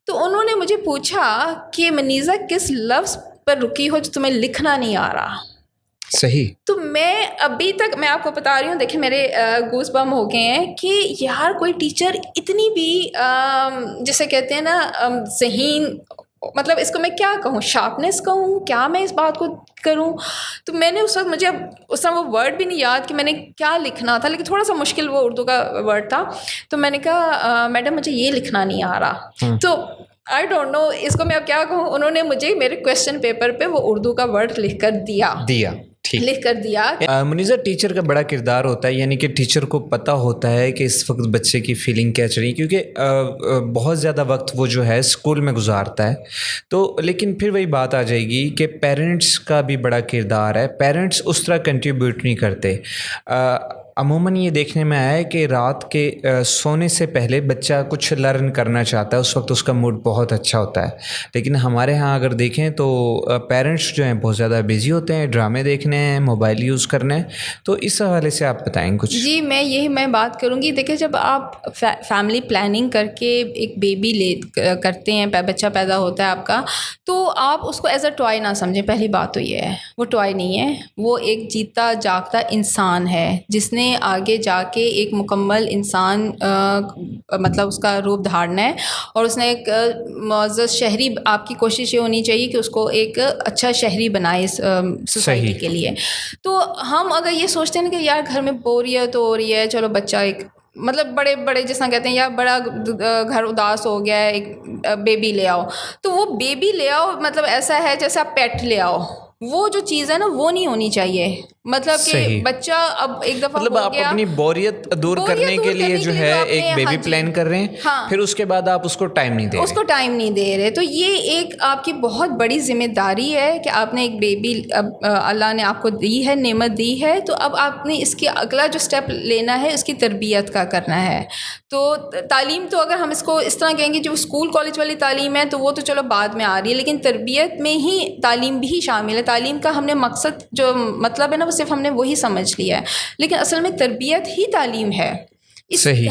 تو انہوں نے مجھے پوچھا کہ منیزہ کس لفظ پر رکی ہو جو تمہیں لکھنا نہیں آ رہا. صحیح. تو میں ابھی تک میں آپ کو بتا رہی ہوں, دیکھیں میرے گوز بم ہو گئے ہیں کہ یار کوئی ٹیچر اتنی بھی جسے کہتے ہیں نا ذہین, مطلب اس کو میں کیا کہوں, شارپنیس کہوں, کیا میں اس بات کو کروں. تو میں نے اس وقت مجھے اب اس طرح وہ ورڈ بھی نہیں یاد کہ میں نے کیا لکھنا تھا, لیکن تھوڑا سا مشکل وہ اردو کا ورڈ تھا. تو میں نے کہا میڈم مجھے یہ لکھنا نہیں آ رہا. تو آئی ڈونٹ نو اس کو میں اب کیا کہوں. انہوں نے مجھے میرے کویشچن پیپر پہ وہ اردو کا ورڈ لکھ کر دیا. منیزہ ٹیچر کا بڑا کردار ہوتا ہے, یعنی کہ ٹیچر کو پتہ ہوتا ہے کہ اس وقت بچے کی فیلنگ کیا چل رہی ہے, کیونکہ بہت زیادہ وقت وہ جو ہے اسکول میں گزارتا ہے. تو لیکن پھر وہی بات آ جائے گی کہ پیرنٹس کا بھی بڑا کردار ہے. پیرنٹس اس طرح کنٹریبیوٹ نہیں کرتے. عموماً یہ دیکھنے میں آیا ہے کہ رات کے سونے سے پہلے بچہ کچھ لرن کرنا چاہتا ہے, اس وقت اس کا موڈ بہت اچھا ہوتا ہے. لیکن ہمارے ہاں اگر دیکھیں تو پیرنٹس جو ہیں بہت زیادہ بزی ہوتے ہیں, ڈرامے دیکھنے ہیں, موبائل یوز کرنے ہیں. تو اس حوالے سے آپ بتائیں کچھ. جی میں بات کروں گی. دیکھیں جب آپ فیملی پلاننگ کر کے ایک بیبی کرتے ہیں, بچہ پیدا ہوتا ہے آپ کا, تو آپ اس کو ایز اے ٹوائے نہ سمجھیں. پہلی بات تو یہ ہے وہ ٹوائے نہیں ہے, وہ ایک جیتا جاگتا انسان ہے جس نے آگے جا کے ایک مکمل انسان مطلب اس کا روپ دھارنا ہے, اور اس نے ایک معزز شہری, آپ کی کوشش یہ ہونی چاہیے کہ اس کو ایک اچھا شہری بنائے سوسائٹی کے لیے. تو ہم اگر یہ سوچتے ہیں کہ یار گھر میں بوریت ہو رہی ہے, چلو بچہ ایک مطلب بڑے جس طرح کہتے ہیں یا بڑا گھر اداس ہو گیا ہے, ایک بیبی لے آؤ, تو وہ بیبی لے آؤ مطلب ایسا ہے جیسے آپ پیٹ لے آؤ. وہ جو چیز ہے نا وہ نہیں ہونی چاہیے. مطلب کہ بچہ اب ایک دفعہ مطلب آپ اپنی بوریت دور کرنے کے لیے جو ہے ایک بیبی پلان کر رہے ہیں, پھر اس کے بعد آپ اس کو ٹائم نہیں دے رہے. تو یہ ایک آپ کی بہت بڑی ذمہ داری ہے کہ آپ نے ایک بیبی اللہ نے آپ کو دی ہے, نعمت دی ہے, تو اب آپ نے اس کی اگلا جو اسٹیپ لینا ہے اس کی تربیت کا کرنا ہے. تو تعلیم تو اگر ہم اس کو اس طرح کہیں گے جو اسکول کالج والی تعلیم ہے تو وہ تو چلو بعد میں آ رہی ہے, لیکن تربیت میں ہی تعلیم بھی شامل ہے. تعلیم کا ہم نے مقصد جو مطلب ہے نا وہ صرف ہم نے وہی سمجھ لیا ہے, لیکن اصل میں تربیت ہی تعلیم ہے.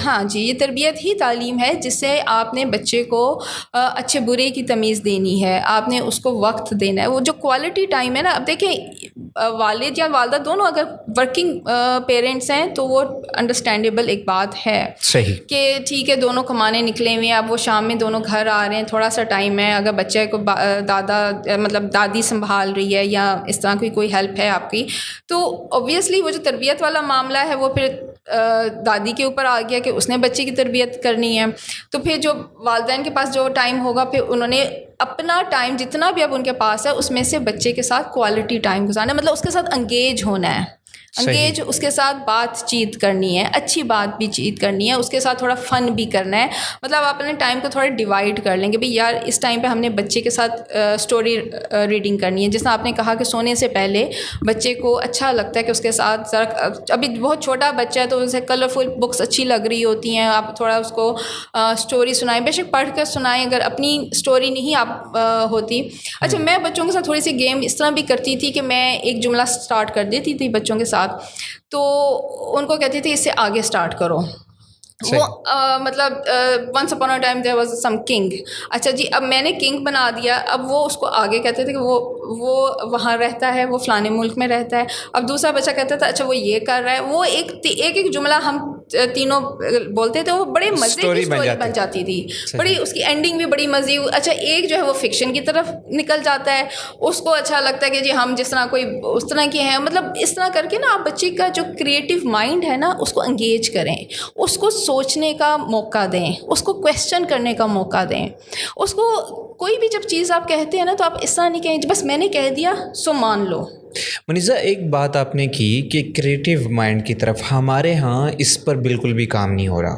ہاں جی, یہ تربیت ہی تعلیم ہے جس سے آپ نے بچے کو اچھے برے کی تمیز دینی ہے, آپ نے اس کو وقت دینا ہے. وہ جو کوالٹی ٹائم ہے نا, اب دیکھیں والد یا والدہ دونوں اگر ورکنگ پیرنٹس ہیں تو وہ انڈرسٹینڈیبل ایک بات ہے صحیح کہ ٹھیک ہے دونوں کمانے نکلے ہوئے ہیں, اب وہ شام میں دونوں گھر آ رہے ہیں, تھوڑا سا ٹائم ہے, اگر بچے کو دادی سنبھال رہی ہے یا اس طرح کی کوئی ہیلپ ہے آپ کی, تو اوبویسلی وہ جو تربیت والا معاملہ ہے وہ پھر دادی کے اوپر آ گیا کہ اس نے بچے کی تربیت کرنی ہے. تو پھر جو والدین کے پاس جو ٹائم ہوگا پھر انہوں نے اپنا ٹائم جتنا بھی اب ان کے پاس ہے اس میں سے بچے کے ساتھ کوالٹی ٹائم گزارنا ہے, مطلب اس کے ساتھ انگیج ہونا ہے, انگیج اس کے ساتھ بات چیت کرنی ہے, اچھی بات بھی چیت کرنی ہے, اس کے ساتھ تھوڑا فن بھی کرنا ہے. مطلب آپ اپنے ٹائم کو تھوڑا ڈیوائڈ کر لیں گے بھئی یار اس ٹائم پہ ہم نے بچے کے ساتھ اسٹوری ریڈنگ کرنی ہے. جس طرح آپ نے کہا کہ سونے سے پہلے بچے کو اچھا لگتا ہے کہ اس کے ساتھ ذرا, ابھی بہت چھوٹا بچہ ہے تو اسے کلرفل بکس اچھی لگ رہی ہوتی ہیں, آپ تھوڑا اس کو اسٹوری سنائیں, بے شک پڑھ کر سنائیں اگر اپنی اسٹوری نہیں آپ ہوتی. اچھا میں بچوں کے ساتھ تھوڑی سی گیم اس طرح بھی کرتی تھی کہ میں ایک جملہ اسٹارٹ کر دیتی تھی بچوں کے ساتھ, تو ان کو کہتی تھی اس سے آگے سٹارٹ کرو. وہ مطلب once upon a time there was some king, اچھا جی اب میں نے کنگ بنا دیا, اب وہ اس کو آگے کہتے تھے کہ وہ وہاں رہتا ہے, وہ فلانے ملک میں رہتا ہے. اب دوسرا بچہ کہتا تھا اچھا وہ یہ کر رہا ہے, وہ ایک جملہ ہم تینوں بولتے تھے, وہ بڑے مزے کی اسٹوری بن جاتی تھی, بڑی اس کی اینڈنگ بھی بڑی مزے. اچھا ایک جو ہے وہ فکشن کی طرف نکل جاتا ہے, اس کو اچھا لگتا ہے کہ جی ہم جس طرح کوئی اس طرح کے ہیں, مطلب اس طرح کر کے نا آپ بچے کا جو کریٹو مائنڈ ہے نا اس کو انگیج کریں, اس کو سوچنے کا موقع دیں, اس کو کویسچن کرنے کا موقع دیں. اس کو کوئی بھی جب چیز آپ کہتے ہیں نا تو آپ اس طرح نہیں کہیں بس میں نے کہہ دیا سو مان لو. منیزہ ایک بات آپ نے کی کہ کریٹیو مائنڈ کی طرف, ہمارے ہاں اس پر بالکل بھی کام نہیں ہو رہا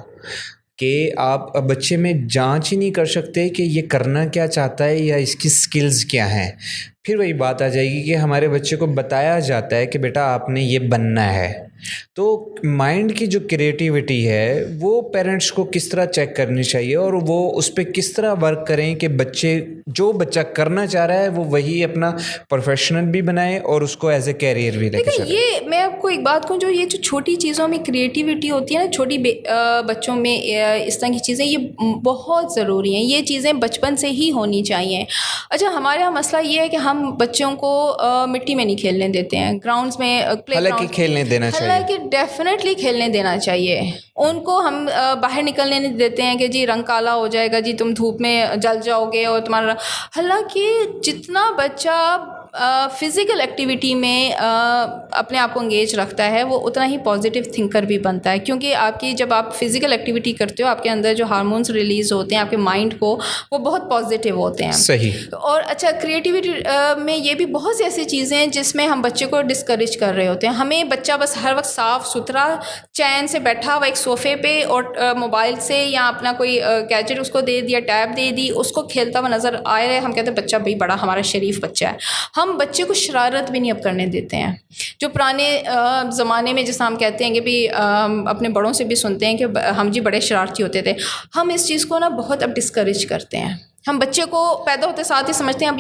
کہ آپ بچے میں جانچ ہی نہیں کر سکتے کہ یہ کرنا کیا چاہتا ہے یا اس کی سکلز کیا ہیں. پھر وہی بات آ جائے گی کہ ہمارے بچے کو بتایا جاتا ہے کہ بیٹا آپ نے یہ بننا ہے, تو مائنڈ کی جو کریٹیوٹی ہے وہ پیرنٹس کو کس طرح چیک کرنی چاہیے اور وہ اس پہ کس طرح ورک کریں کہ بچہ کرنا چاہ رہا ہے وہ وہی اپنا پروفیشنل بھی بنائے اور اس کو ایز اے کیریئر بھی لے کے چلے. یہ میں آپ کو ایک بات کہوں, یہ جو چھوٹی چیزوں میں کریٹیوٹی ہوتی ہے نا, چھوٹی بچوں میں اس طرح کی چیزیں یہ بہت ضروری ہیں, یہ چیزیں بچپن سے ہی ہونی چاہیے. اچھا ہمارے یہاں مسئلہ یہ ہے کہ ہم بچوں کو مٹی میں نہیں کھیلنے دیتے ہیں, گراؤنڈس میں, حالانکہ کھیلنے دینا چاہیے, حالانکہ ڈیفینیٹلی کھیلنے دینا چاہیے. ان کو ہم باہر نکلنے نہیں دیتے ہیں کہ جی رنگ کالا ہو جائے گا, جی تم دھوپ میں جل جاؤ گے اور تمہارا, حالانکہ جتنا بچہ فزیکل ایکٹیویٹی میں اپنے آپ کو انگیج رکھتا ہے وہ اتنا ہی پازیٹیو تھنکر بھی بنتا ہے, کیونکہ آپ کی جب آپ فزیکل ایکٹیویٹی کرتے ہو آپ کے اندر جو ہارمونس ریلیز ہوتے ہیں آپ کے مائنڈ کو وہ بہت پازیٹیو ہوتے ہیں. صحیح. اور اچھا کریٹیوٹی میں یہ بھی بہت سی ایسی چیزیں ہیں جس میں ہم بچے کو ڈسکریج کر رہے ہوتے ہیں. ہمیں بچہ بس ہر وقت صاف ستھرا چین سے بیٹھا ہوا ایک صوفے پہ اور موبائل سے یا اپنا کوئی گیجٹ اس کو دے دیا, ٹیب دے دی, اس کو کھیلتا ہوا نظر آ رہا ہے, ہم کہتے ہیں بچہ بھائی بڑا ہمارا شریف بچہ ہے. ہم بچے کو شرارت بھی نہیں اب کرنے دیتے ہیں. جو پرانے زمانے میں جیسا ہم کہتے ہیں کہ بھی اپنے بڑوں سے بھی سنتے ہیں کہ ہم جی بڑے شرارتی ہوتے تھے, ہم اس چیز کو نا بہت اب ڈسکریج کرتے ہیں. ہم بچے کو پیدا ہوتے ساتھ ہی سمجھتے ہیں اب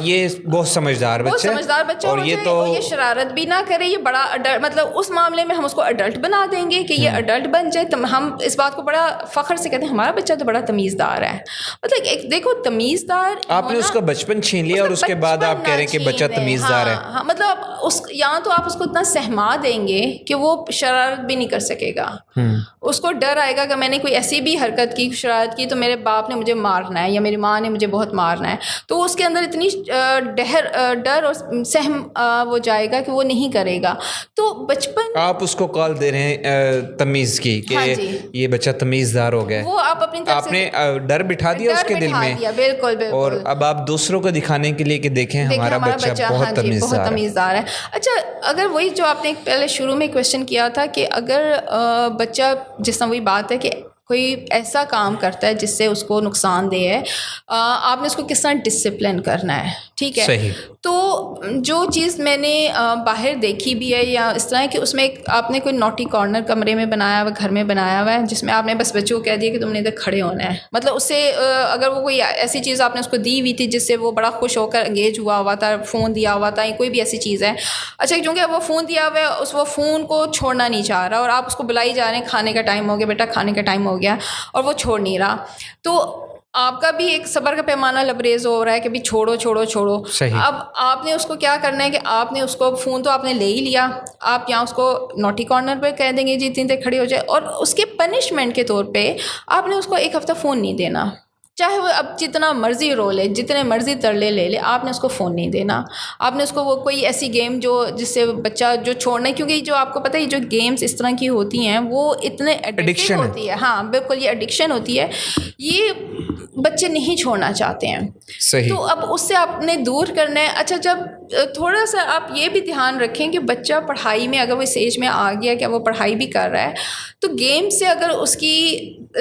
یہ بہت سمجھدار بچہ اور یہ شرارت بھی نہ کرے, یہ بڑا مطلب اس معاملے میں ہم اس کو اڈلٹ بنا دیں گے کہ یہ اڈلٹ بن جائے. ہم اس بات کو بڑا فخر سے کہتے ہیں ہمارا بچہ تو بڑا تمیزدار ہے. مطلب ایک دیکھو تمیزدار, آپ نے اس کا بچپن چھین لیا اور اس کے بعد آپ کہہ رہے ہیں کہ بچہ تمیزدار ہے. ہاں مطلب یہاں تو آپ اس کو اتنا سہما دیں گے کہ وہ شرارت بھی نہیں کر سکے گا. اس کو ڈر آئے گا کہ میں نے کوئی ایسی بھی حرکت کی, شرارت کی, تو میرے باپ نے مجھے مارنا ہے یا میری ماں نے مجھے بہت مارنا ہے. تو اس کے اندر اتنی ڈر اور سہم وہ جائے گا کہ وہ نہیں کرے گا. تو بچپن آپ اس کو کال دے رہے ہیں تمیز کی کہ یہ بچہ تمیزدار ہو گیا, وہ آپ اپنی طرف آپ نے ڈر بٹھا دیا اس کے دل میں. بالکل. اور اب آپ دوسروں کو دکھانے کے لیے کہ دیکھیں ہمارا بچہ بہت تمیزدار ہے. اچھا اگر وہی جو آپ نے پہلے شروع میں کویشچن کیا تھا کہ اگر بچہ جس طرح وہی بات ہے کہ کوئی ایسا کام کرتا ہے جس سے اس کو نقصان دہ ہے, آپ نے اس کو کس طرح ڈسپلن کرنا ہے, ٹھیک ہے. صحیح. تو جو چیز میں نے باہر دیکھی بھی ہے یا اس طرح کہ اس میں آپ نے کوئی نوٹی کارنر کمرے میں بنایا ہوا, گھر میں بنایا ہوا ہے, جس میں آپ نے بس بچوں کو کہہ دیا کہ تم نے ادھر کھڑے ہونا ہے. مطلب اس سے اگر وہ کوئی ایسی چیز آپ نے اس کو دی ہوئی تھی جس سے وہ بڑا خوش ہو کر انگیج ہوا تھا, فون دیا ہوا تھا, کوئی بھی ایسی چیز ہے. اچھا کیونکہ وہ فون دیا ہوا ہے, وہ فون کو چھوڑنا نہیں چاہ رہا اور آپ اس کو بلائی جا رہے ہیں کھانے کا ٹائم ہو گیا بیٹا, کھانے کا ٹائم ہو گیا, اور وہ چھوڑ نہیں رہا. تو آپ کا بھی ایک صبر کا پیمانہ لبریز ہو رہا ہے کہ بھی چھوڑو چھوڑو چھوڑو. اب آپ نے اس کو کیا کرنا ہے کہ آپ نے اس کو فون تو آپ نے لے ہی لیا, آپ یہاں اس کو نوٹی کارنر پہ کہہ دیں گے جی اتنی دیر کھڑی ہو جائے, اور اس کے پنشمنٹ کے طور پہ آپ نے اس کو ایک ہفتہ فون نہیں دینا. چاہے وہ اب جتنا مرضی رو لے, جتنے مرضی ترلے لے لے, آپ نے اس کو فون نہیں دینا. آپ نے اس کو وہ کوئی ایسی گیم جو جس سے بچہ جو چھوڑنا ہے, کیونکہ جو آپ کو پتہ ہے جو گیمز اس طرح کی ہوتی ہیں وہ اتنے ایڈکٹیو ہوتی ہے. ہاں بالکل, یہ ایڈکشن ہوتی ہے, یہ بچے نہیں چھوڑنا چاہتے ہیں. تو اب اس سے آپ نے دور کرنا ہے. اچھا, جب تھوڑا سا آپ یہ بھی دھیان رکھیں کہ بچہ پڑھائی میں اگر وہ اس ایج میں آ گیا کہ وہ پڑھائی بھی کر رہا ہے, تو گیم سے اگر اس کی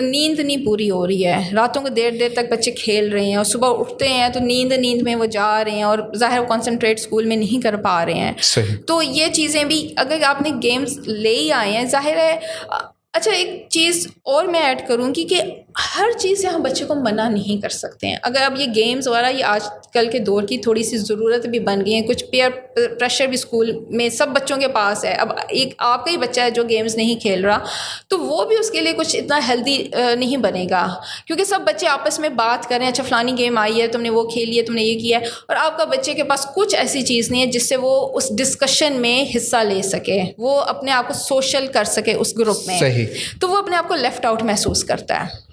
نیند نہیں پوری ہو رہی ہے, راتوں کو دیر دیر تک بچے کھیل رہے ہیں اور صبح اٹھتے ہیں تو نیند میں وہ جا رہے ہیں اور ظاہر وہ کنسنٹریٹ اسکول میں نہیں کر پا رہے ہیں. تو یہ چیزیں بھی اگر آپ نے گیمز لے ہی آئے ہیں, ظاہر ہے. اچھا, ایک چیز اور میں ایڈ کروں گی کہ ہر چیز سے ہم بچے کو منع نہیں کر سکتے ہیں. اگر اب یہ گیمز وغیرہ یہ آج کل کے دور کی تھوڑی سی ضرورت بھی بن گئی ہیں, کچھ پیئر پریشر بھی اسکول میں سب بچوں کے پاس ہے. اب ایک آپ کا ہی بچہ ہے جو گیمز نہیں کھیل رہا, تو وہ بھی اس کے لیے کچھ اتنا ہیلدی نہیں بنے گا, کیونکہ سب بچے آپس میں بات کریں, اچھا فلانی گیم آئی ہے, تم نے وہ کھیلی ہے, تم نے یہ کیا ہے, اور آپ کا بچے کے پاس کچھ ایسی چیز نہیں ہے جس سے وہ اس ڈسکشن میں حصہ لے سکے, وہ اپنے آپ کو سوشل کر سکے اس گروپ میں. تو وہ اپنے آپ کو لیفٹ آؤٹ محسوس کرتا ہے.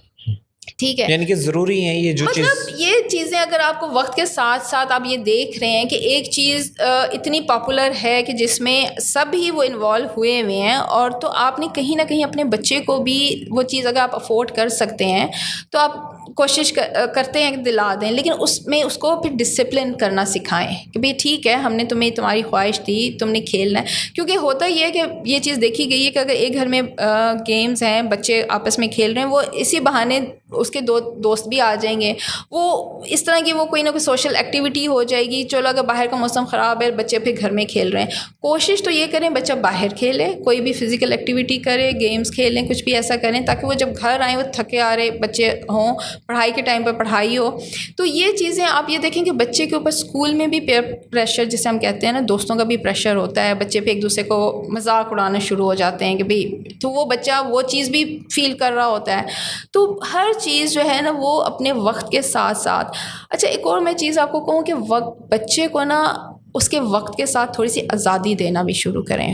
ٹھیک ہے, یعنی کہ ضروری ہے یہ جو مطلب یہ چیزیں اگر آپ کو وقت کے ساتھ ساتھ آپ یہ دیکھ رہے ہیں کہ ایک چیز اتنی پاپولر ہے کہ جس میں سب ہی وہ انوالو ہوئے ہیں, اور تو آپ نے کہیں نہ کہیں اپنے بچے کو بھی وہ چیز اگر آپ افورڈ کر سکتے ہیں تو آپ کوشش کرتے ہیں کہ دلا دیں, لیکن اس میں اس کو پھر ڈسپلن کرنا سکھائیں کہ بھئی ٹھیک ہے, ہم نے تمہیں تمہاری خواہش دی, تم نے کھیلنا ہے. کیونکہ ہوتا یہ ہے کہ یہ چیز دیکھی گئی ہے کہ اگر ایک گھر میں گیمز ہیں, بچے آپس میں کھیل رہے ہیں, وہ اسی بہانے اس کے دوست بھی آ جائیں گے, وہ اس طرح کی وہ کوئی نہ کوئی سوشل ایکٹیویٹی ہو جائے گی. چلو اگر باہر کا موسم خراب ہے, بچے پھر گھر میں کھیل رہے ہیں, کوشش تو یہ کریں بچہ باہر کھیلے, کوئی بھی فزیکل ایکٹیویٹی کرے, گیمز کھیلیں, کچھ بھی ایسا کریں تاکہ وہ جب گھر آئیں وہ تھکے آ رہے بچے ہوں, پڑھائی کے ٹائم پہ پڑھائی ہو. تو یہ چیزیں آپ یہ دیکھیں کہ بچے کے اوپر اسکول میں بھی پیئر پریشر جسے ہم کہتے ہیں نا, دوستوں کا بھی پریشر ہوتا ہے, بچے پہ ایک دوسرے کو مذاق اڑانا شروع ہو جاتے ہیں کہ بھئی, تو وہ بچہ وہ چیز بھی فیل کر رہا ہوتا ہے. تو ہر چیز جو ہے نا وہ اپنے وقت کے ساتھ ساتھ. اچھا, ایک اور میں چیز آپ کو کہوں کہ بچے کو نا اس کے وقت کے ساتھ تھوڑی سی آزادی دینا بھی شروع کریں,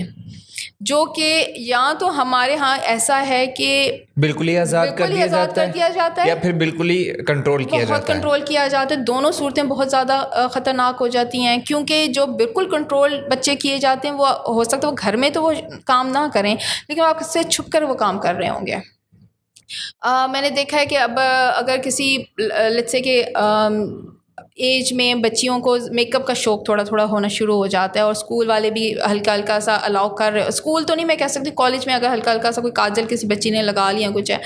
جو کہ یا تو ہمارے ہاں ایسا ہے کہ بالکل ہی آزاد کر دیا جاتا ہے یا پھر بالکل ہی کنٹرول کیا جاتا ہے. بہت کنٹرول کیا جاتا ہے. دونوں صورتیں بہت زیادہ خطرناک ہو جاتی ہیں, کیونکہ جو بالکل کنٹرول بچے کیے جاتے ہیں وہ ہو سکتا ہے وہ گھر میں تو وہ کام نہ کریں, لیکن آپ سے چھپ کر وہ کام کر رہے ہوں گے. میں نے دیکھا ہے کہ اب اگر کسی لیٹس سے کہ ایج میں بچیوں کو میک اپ کا شوق تھوڑا تھوڑا ہونا شروع ہو جاتا ہے, اور اسکول والے بھی ہلکا ہلکا سا الاؤ کر رہے, اسکول تو نہیں میں کہہ سکتی, کالج میں اگر ہلکا ہلکا سا کوئی کاجل کسی بچی نے لگا لیا کچھ ہے,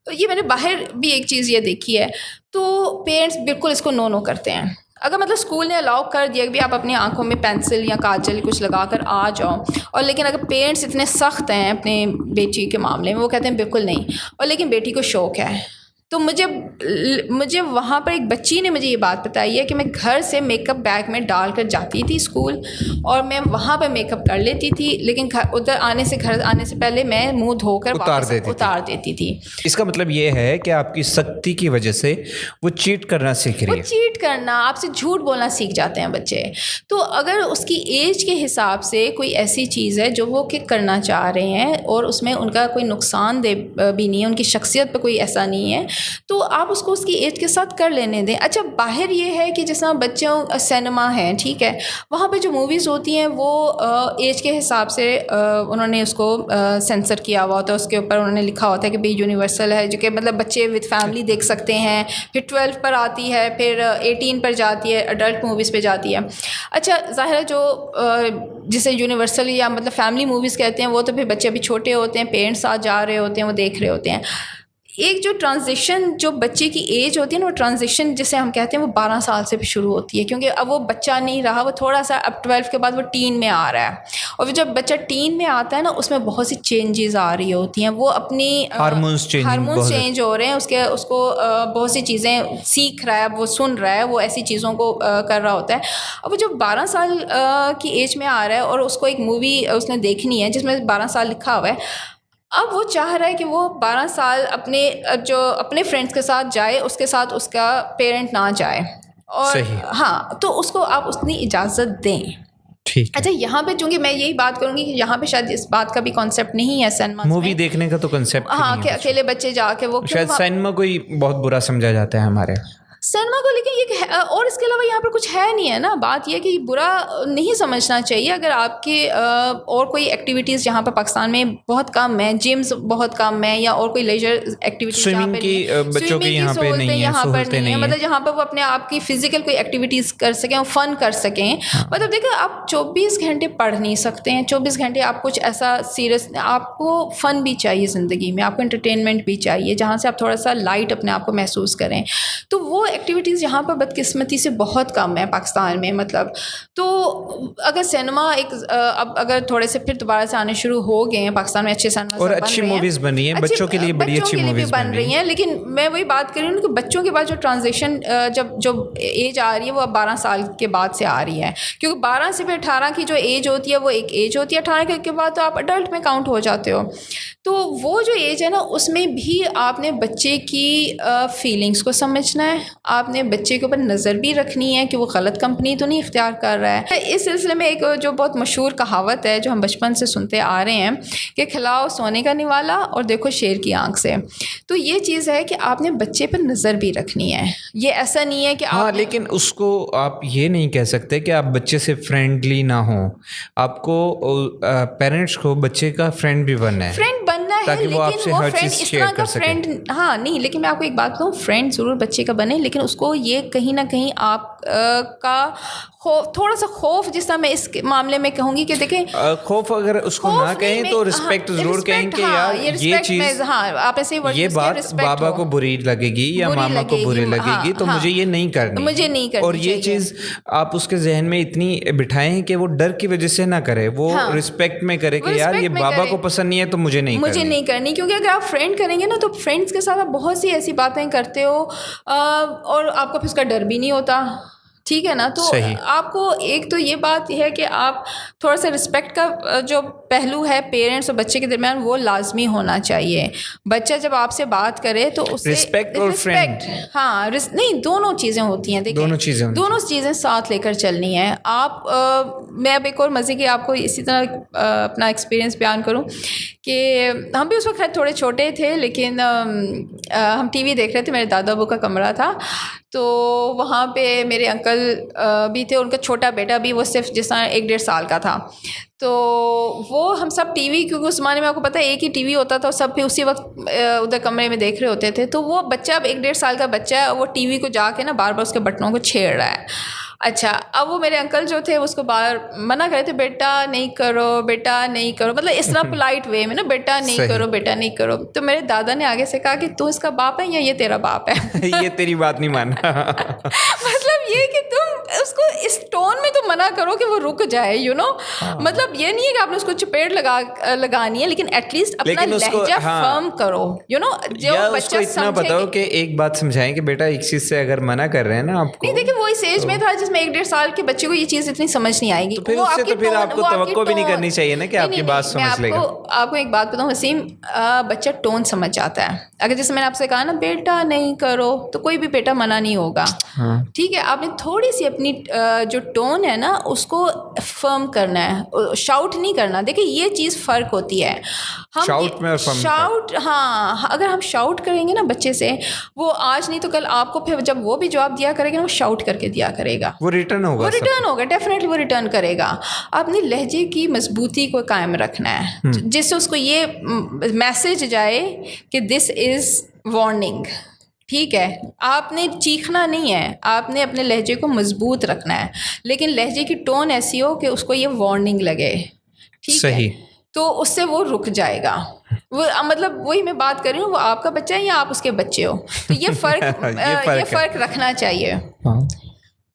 تو یہ میں نے باہر بھی ایک چیز یہ دیکھی ہے, تو پیرنٹس بالکل اس کو نو کرتے ہیں. اگر مطلب اسکول نے الاؤ کر دیا کہ بھی آپ اپنی آنکھوں میں پینسل یا کاجل کچھ لگا کر آ جاؤ, اور لیکن اگر پیرنٹس اتنے سخت ہیں اپنے بیٹی کے معاملے میں, وہ کہتے ہیں بالکل نہیں, اور لیکن بیٹی کو شوق ہے. تو مجھے وہاں پر ایک بچی نے مجھے یہ بات بتائی ہے کہ میں گھر سے میک اپ بیگ میں ڈال کر جاتی تھی اسکول, اور میں وہاں پہ میک اپ کر لیتی تھی, لیکن گھر آنے سے پہلے میں منہ دھو کر اتار دیتی تھی. اس کا مطلب یہ ہے کہ آپ کی سختی کی وجہ سے وہ چیٹ کرنا سیکھ رہی ہے, وہ چیٹ کرنا, آپ سے جھوٹ بولنا سیکھ جاتے ہیں بچے. تو اگر اس کی ایج کے حساب سے کوئی ایسی چیز ہے جو وہ کک کرنا چاہ رہے ہیں اور اس میں ان کا کوئی نقصان دہ بھی نہیں ہے, ان کی شخصیت پہ کوئی ایسا نہیں ہے, تو آپ اس کو اس کی ایج کے ساتھ کر لینے دیں. اچھا, باہر یہ ہے کہ جس طرح بچوں سینما ہے, ٹھیک ہے, وہاں پہ جو موویز ہوتی ہیں وہ ایج کے حساب سے انہوں نے اس کو سینسر کیا ہوا ہوتا ہے, اس کے اوپر انہوں نے لکھا ہوتا ہے کہ بھئی یونیورسل ہے, جو کہ مطلب بچے وتھ فیملی دیکھ سکتے ہیں, پھر 12 پر آتی ہے, پھر 18 پر جاتی ہے, ایڈلٹ موویز پہ جاتی ہے. اچھا, ظاہر ہے جو جسے یونیورسل یا مطلب فیملی موویز کہتے ہیں وہ تو پھر بچے ابھی چھوٹے ہوتے ہیں, پیرنٹس ساتھ جا رہے ہوتے ہیں, وہ دیکھ رہے ہوتے ہیں. ایک جو ٹرانزیشن جو بچے کی ایج ہوتی ہے نا, وہ ٹرانزیشن جسے ہم کہتے ہیں وہ 12 سال سے بھی شروع ہوتی ہے, کیونکہ اب وہ بچہ نہیں رہا, وہ تھوڑا سا اب 12 کے بعد وہ ٹین میں آ رہا ہے, اور جب بچہ ٹین میں آتا ہے نا اس میں بہت سی چینجز آ رہی ہوتی ہیں, وہ اپنی ہارمونس چینج ہو رہے ہیں, اس کو بہت سی چیزیں سیکھ رہا ہے, وہ سن رہا ہے, وہ ایسی چیزوں کو کر رہا ہوتا ہے. اب وہ جب 12 سال کی ایج میں آ رہا ہے اور اس کو ایک مووی اس نے دیکھنی ہے جس میں 12 سال لکھا ہوا ہے, اب وہ چاہ رہا ہے کہ وہ 12 سال اپنے فرینڈس کے ساتھ جائے, اس کے ساتھ اس کا پیرنٹ نہ جائے, اور ہاں تو اس کو آپ اتنی اجازت دیں. اچھا یہاں پہ چونکہ میں یہی بات کروں گی کہ یہاں پہ شاید اس بات کا بھی کانسیپٹ نہیں ہے سینما مووی دیکھنے کا, تو کنسیپٹ ہاں کہ اکیلے بچے جا کے وہ شاید سینما کو ہی بہت برا سمجھا جاتا ہے ہمارے سینما کو, لیکن یہ اور اس کے علاوہ یہاں پر کچھ ہے نہیں ہے نا. بات یہ کہ برا نہیں سمجھنا چاہیے. اگر آپ کے اور کوئی ایکٹیویٹیز یہاں پہ پاکستان میں بہت کم ہیں, جمز بہت کم ہیں, یا اور کوئی لیجر ایکٹیویٹیز یہاں پہ بچوں کی سہولتیں یہاں پر نہیں ہیں, مطلب جہاں پہ وہ اپنے آپ کی فزیکل کوئی ایکٹیویٹیز کر سکیں, فن کر سکیں. مطلب دیکھیں آپ 24 گھنٹے پڑھ نہیں سکتے ہیں, 24 گھنٹے آپ کچھ ایسا سیریس, آپ کو فن بھی چاہیے زندگی میں, آپ کو انٹرٹینمنٹ بھی چاہیے جہاں سے آپ تھوڑا سا لائٹ اپنے آپ کو محسوس کریں. تو وہ ایکٹیویٹیز یہاں پر بدقسمتی سے بہت کم ہے پاکستان میں. مطلب تو اگر سینما اب اگر تھوڑے سے پھر دوبارہ سے آنے شروع ہو گئے ہیں پاکستان میں, اچھے سینما اور اچھی موویز بن رہی ہیں, بچوں کے لیے بڑی اچھی موویز بن رہی ہیں. لیکن میں وہی بات کر رہی ہوں کہ بچوں کے بعد جو ٹرانزیکشن جو ایج آ رہی ہے وہ اب 12 سال کے بعد سے آ رہی ہے, کیونکہ 12 سے پھر 18 کی جو ایج ہوتی ہے وہ ایک ایج ہوتی ہے, 18 کے بعد تو آپ اڈلٹ میں کاؤنٹ ہو جاتے ہو. تو وہ جو ایج ہے نا, اس میں بھی آپ نے بچے کی فیلنگس کو سمجھنا ہے, آپ نے بچے کے اوپر نظر بھی رکھنی ہے کہ وہ غلط کمپنی تو نہیں اختیار کر رہا ہے. اس سلسلے میں ایک جو بہت مشہور کہاوت ہے جو ہم بچپن سے سنتے آ رہے ہیں کہ کھلاؤ سونے کا نوالا اور دیکھو شیر کی آنکھ سے. تو یہ چیز ہے کہ آپ نے بچے پر نظر بھی رکھنی ہے. یہ ایسا نہیں ہے کہ ہاں, لیکن اس کو آپ یہ نہیں کہہ سکتے کہ آپ بچے سے فرینڈلی نہ ہوں. آپ کو پیرنٹس کو بچے کا فرینڈ بھی بننا ہے, تاکہ وہ آپ سے ہر چیز شیئر کر سکے. ہاں نہیں, لیکن میں آپ کو ایک بات بتاؤں, فرینڈ ضرور بچے کا بنے, لیکن اس کو یہ کہیں نہ کہیں آپ کا تھوڑا سا خوف, جس طرح میں اس معاملے میں کہوں گی کہ دیکھیں خوف اگر اس کو نہ کہیں تو رسپیکٹ ضرور کہیں کہ یار یہ چیز, یہ بات بابا کو بری لگے گی یا ماما کو بری لگے گی تو مجھے یہ نہیں کرنی, اور یہ چیز آپ اس کے ذہن میں اتنی بٹھائیں کہ وہ ڈر کی وجہ سے نہ کرے, وہ رسپیکٹ میں کرے کہ یار یہ بابا کو پسند نہیں ہے تو مجھے نہیں کرنی. کیونکہ اگر آپ فرینڈ کریں گے نا تو فرینڈس کے ساتھ آپ بہت سی ایسی باتیں کرتے ہو اور آپ کو پھر اس کا ڈر بھی نہیں ہوتا. ٹھیک ہے نا. تو آپ کو ایک تو یہ بات ہے کہ آپ تھوڑا سا رسپیکٹ کا جو پہلو ہے پیرنٹس اور بچے کے درمیان وہ لازمی ہونا چاہیے. بچہ جب آپ سے بات کرے تو اس سے رسپیکٹ اور فرینڈ, ہاں نہیں, دونوں چیزیں ہوتی ہیں. دیکھیں دونوں چیزیں ساتھ لے کر چلنی ہیں. آپ میں اب ایک اور مزے کی آپ کو اسی طرح اپنا ایکسپیرینس بیان کروں کہ ہم بھی اس وقت تھوڑے چھوٹے تھے, لیکن ہم ٹی وی دیکھ رہے تھے, میرے دادا ابو کا کمرہ تھا, تو وہاں پہ میرے انکل بھی تھے, ان کا چھوٹا بیٹا بھی, وہ صرف جس طرح 1-1.5 سال کا تھا. تو وہ ہم سب ٹی وی, کیونکہ اس زمانے میں آپ کو پتہ ہے ایک ہی ٹی وی ہوتا تھا, سب بھی اسی وقت ادھر کمرے میں دیکھ رہے ہوتے تھے. تو وہ بچہ اب 1-1.5 سال کا بچہ ہے, وہ ٹی وی کو جا کے نا بار بار اس کے بٹنوں کو چھیڑ رہا ہے. اچھا, اب وہ میرے انکل جو تھے اس کو بار منع کرے تھے, بیٹا نہیں کرو, بیٹا نہیں کرو, مطلب اس طرح پولائٹ وے میں نا, بیٹا نہیں کرو, بیٹا نہیں کرو. تو میرے دادا نے آگے سے کہا کہ تو اس کا باپ ہے یا یہ تیرا باپ ہے؟ یہ تیری بات نہیں ماننا. مطلب یہ کہ تم اس کو اس ٹون میں تو منع کرو کہ وہ رک جائے, مطلب یہ نہیں ہے کہ آپ نے اس کو چپیڑ لگانی ہے, لیکن ایٹ لیسٹ اپنا لہجہ فرم کرو, جو بچہ اتنا بتاؤ کہ ایک بات سمجھائیں کہ بیٹا ایک چیز سے اگر منع کر رہے ہیں نا آپ کو. نہیں دیکھیں وہ اس ایج میں تھا جس میں 1-1.5 سال کے بچے کو یہ چیز اتنی سمجھ نہیں آئے گی. تو پھر آپ کو توقع بھی نہیں کرنی چاہیے نا کہ آپ کی بات سمجھ لے گا. آپ کو ایک بات بتاؤں وسیم, بچہ ٹون سمجھ جاتا ہے. اگر جیسے میں نے آپ سے کہا نا بیٹا نہیں کرو, تو کوئی بھی بیٹا منع نہیں ہوگا. ٹھیک ہے, آپ نے تھوڑی سی اپنی جو ٹون ہے نا اس کو فرم کرنا ہے, شاؤٹ نہیں کرنا. دیکھیں یہ چیز فرق ہوتی ہے. شاؤٹ, ہاں, اگر ہم شاؤٹ کریں گے نا بچے سے, وہ آج نہیں تو کل آپ کو پھر جب وہ بھی جواب دیا کرے گا وہ شاؤٹ کر کے دیا کرے گا, وہ ریٹرن ہوگا, ڈیفینیٹلی وہ ریٹرن کرے گا. اپنی لہجے کی مضبوطی کو قائم رکھنا ہے, جس سے اس کو یہ میسج جائے کہ دس از وارننگ. ٹھیک ہے, آپ نے چیخنا نہیں ہے, آپ نے اپنے لہجے کو مضبوط رکھنا ہے, لیکن لہجے کی ٹون ایسی ہو کہ اس کو یہ وارننگ لگے. ٹھیک ہے, تو اس سے وہ رک جائے گا. وہ مطلب وہی میں بات کر رہی ہوں, وہ آپ کا بچہ ہے یا آپ اس کے بچے ہو, تو یہ فرق رکھنا چاہیے.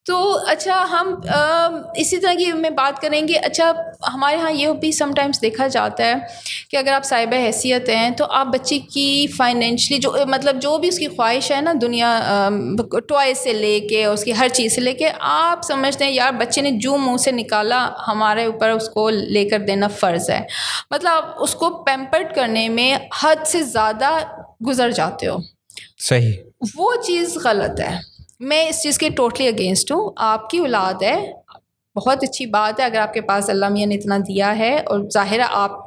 تو اچھا ہم اسی طرح کی میں بات کریں گے. اچھا ہمارے ہاں یہ بھی سم ٹائمس دیکھا جاتا ہے کہ اگر آپ صاحب حیثیت ہیں تو آپ بچے کی فائنینشلی جو مطلب جو بھی اس کی خواہش ہے نا دنیا ٹوائے سے لے کے اس کی ہر چیز سے لے کے, آپ سمجھتے ہیں یار بچے نے جو منہ سے نکالا ہمارے اوپر اس کو لے کر دینا فرض ہے. مطلب اس کو پیمپرڈ کرنے میں حد سے زیادہ گزر جاتے ہو. صحیح. وہ چیز غلط ہے. میں اس چیز کے ٹوٹلی اگینسٹ ہوں. آپ کی اولاد ہے, بہت اچھی بات ہے اگر آپ کے پاس اللہ میاں نے اتنا دیا ہے, اور ظاہر ہے آپ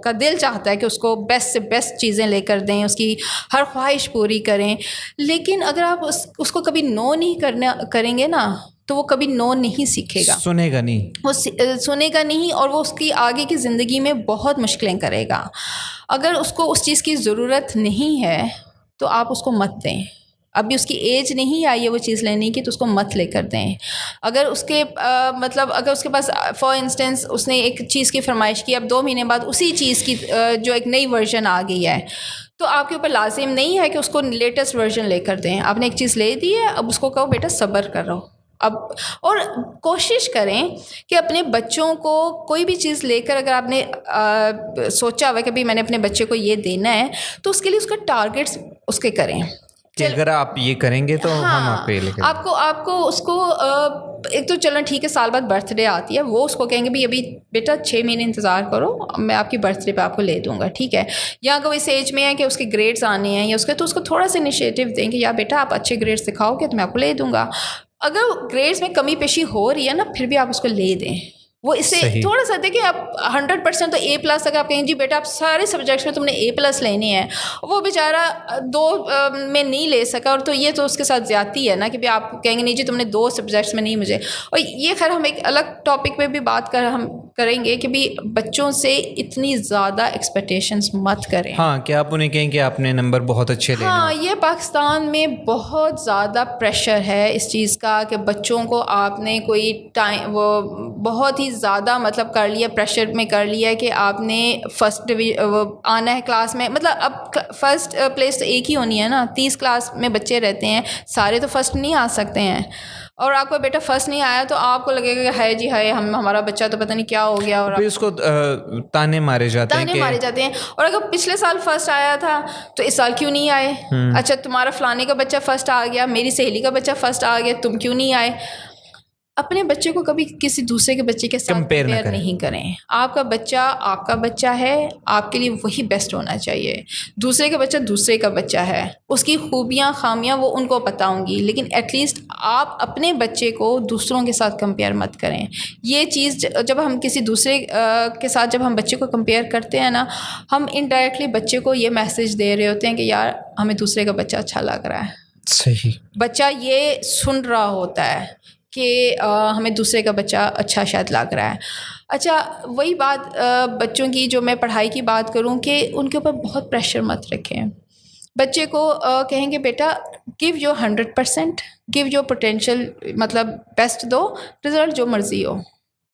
کا دل چاہتا ہے کہ اس کو بیسٹ سے بیسٹ چیزیں لے کر دیں, اس کی ہر خواہش پوری کریں. لیکن اگر آپ اس کو کبھی نو نہیں کریں گے نا تو وہ کبھی نو نہیں سیکھے گا, سنے گا نہیں, وہ سنے گا نہیں, اور وہ اس کی آگے کی زندگی میں بہت مشکلیں کرے گا. اگر اس کو اس چیز کی ضرورت نہیں ہے تو آپ اس کو مت دیں. ابھی اس کی ایج نہیں آئی ہے وہ چیز لینے کی تو اس کو مت لے کر دیں. اگر اس کے مطلب اگر اس کے پاس فار انسٹنس اس نے ایک چیز کی فرمائش کی, اب 2 مہینے بعد اسی چیز کی جو ایک نئی ورژن آ گئی ہے, تو آپ کے اوپر لازم نہیں ہے کہ اس کو لیٹسٹ ورژن لے کر دیں. آپ نے ایک چیز لے دی ہے, اب اس کو کہو بیٹا صبر کرو اب. اور کوشش کریں کہ اپنے بچوں کو کوئی بھی چیز لے کر, اگر آپ نے سوچا ہوا کہ بھائی میں نے اپنے بچے کو یہ دینا ہے, تو اس کے لیے اس کا ٹارگیٹس اس کے کریں کہ اگر آپ یہ کریں گے تو ہم آپ کو یہ لے کر آپ کو اس کو ایک تو چلنا ٹھیک ہے, سال بعد برتھ ڈے آتی ہے, وہ اس کو کہیں گے بھی ابھی بیٹا 6 مہینے انتظار کرو, میں آپ کی برتھ ڈے پہ آپ کو لے دوں گا, ٹھیک ہے. یا اگر وہ اس ایج میں ہے کہ اس کے گریڈس آنے ہیں یا اس کے, تو اس کو تھوڑا سا انیشیٹو دیں کہ یا بیٹا آپ اچھے گریڈس دکھاؤ گے تو میں آپ کو لے دوں گا. اگر گریڈس میں کمی پیشی ہو رہی ہے نا پھر بھی آپ اس کو لے دیں. وہ اس سے تھوڑا سا دیکھیں, آپ 100% تو A+ اگر آپ کہیں جی بیٹا آپ سارے سبجیکٹس میں تم نے A+ لینی ہے, وہ بیچارہ 2 میں نہیں لے سکا, اور تو یہ تو اس کے ساتھ زیادتی ہے نا کہ آپ کہیں گے نہیں جی تم نے 2 سبجیکٹس میں نہیں مجھے. اور یہ خیر ہم ایک الگ ٹاپک پہ بھی بات ہم کریں گے کہ بھی بچوں سے اتنی زیادہ ایکسپیکٹیشنس مت کریں. ہاں کہ آپ انہیں کہیں کہ آپ نے نمبر بہت اچھے لینے. ہاں یہ پاکستان میں بہت زیادہ پریشر ہے اس چیز کا کہ بچوں کو آپ نے کوئی ٹائم وہ بہت ہی زیادہ مطلب کر لیا, پریشر میں کر لیا کہ آپ نے فرسٹ آنا ہے کلاس میں. مطلب اب فرسٹ پلیس تو ایک ہی ہونی ہے نا, 30 کلاس میں بچے رہتے ہیں, سارے تو فرسٹ نہیں آ سکتے ہیں. اور آپ کا بیٹا فرسٹ نہیں آیا تو آپ کو لگے گا کہ ہائے جی ہائے ہمارا بچہ تو پتہ نہیں کیا ہو گیا, اور اس کو تانے مارے جاتے ہیں. اور اگر پچھلے سال فرسٹ آیا تھا تو اس سال کیوں نہیں آئے؟ اچھا تمہارا فلانے کا بچہ فرسٹ آ گیا, میری سہیلی کا بچہ فرسٹ آ گیا, تم کیوں نہیں آئے؟ اپنے بچے کو کبھی کسی دوسرے کے بچے کے ساتھ کمپیئر نہیں کریں. آپ کا بچہ ہے, آپ کے لیے وہی بیسٹ ہونا چاہیے. دوسرے کا بچہ دوسرے کا بچہ ہے, اس کی خوبیاں خامیاں وہ ان کو پتہ ہوں گی, لیکن ایٹ لیسٹ آپ اپنے بچے کو دوسروں کے ساتھ کمپیئر مت کریں. یہ چیز جب ہم کسی دوسرے کے ساتھ جب ہم بچے کو کمپیئر کرتے ہیں نا, ہم انڈائریکٹلی بچے کو یہ میسج دے رہے ہوتے ہیں کہ یار ہمیں دوسرے کا بچہ اچھا لگ رہا ہے. صحیح. بچہ یہ سن رہا ہوتا ہے کہ ہمیں دوسرے کا بچہ اچھا شاید لگ رہا ہے. اچھا وہی بات بچوں کی جو میں پڑھائی کی بات کروں کہ ان کے اوپر بہت پریشر مت رکھیں. بچے کو کہیں گے بیٹا give your 100%, give your potential, مطلب بیسٹ دو, رزلٹ جو مرضی ہو,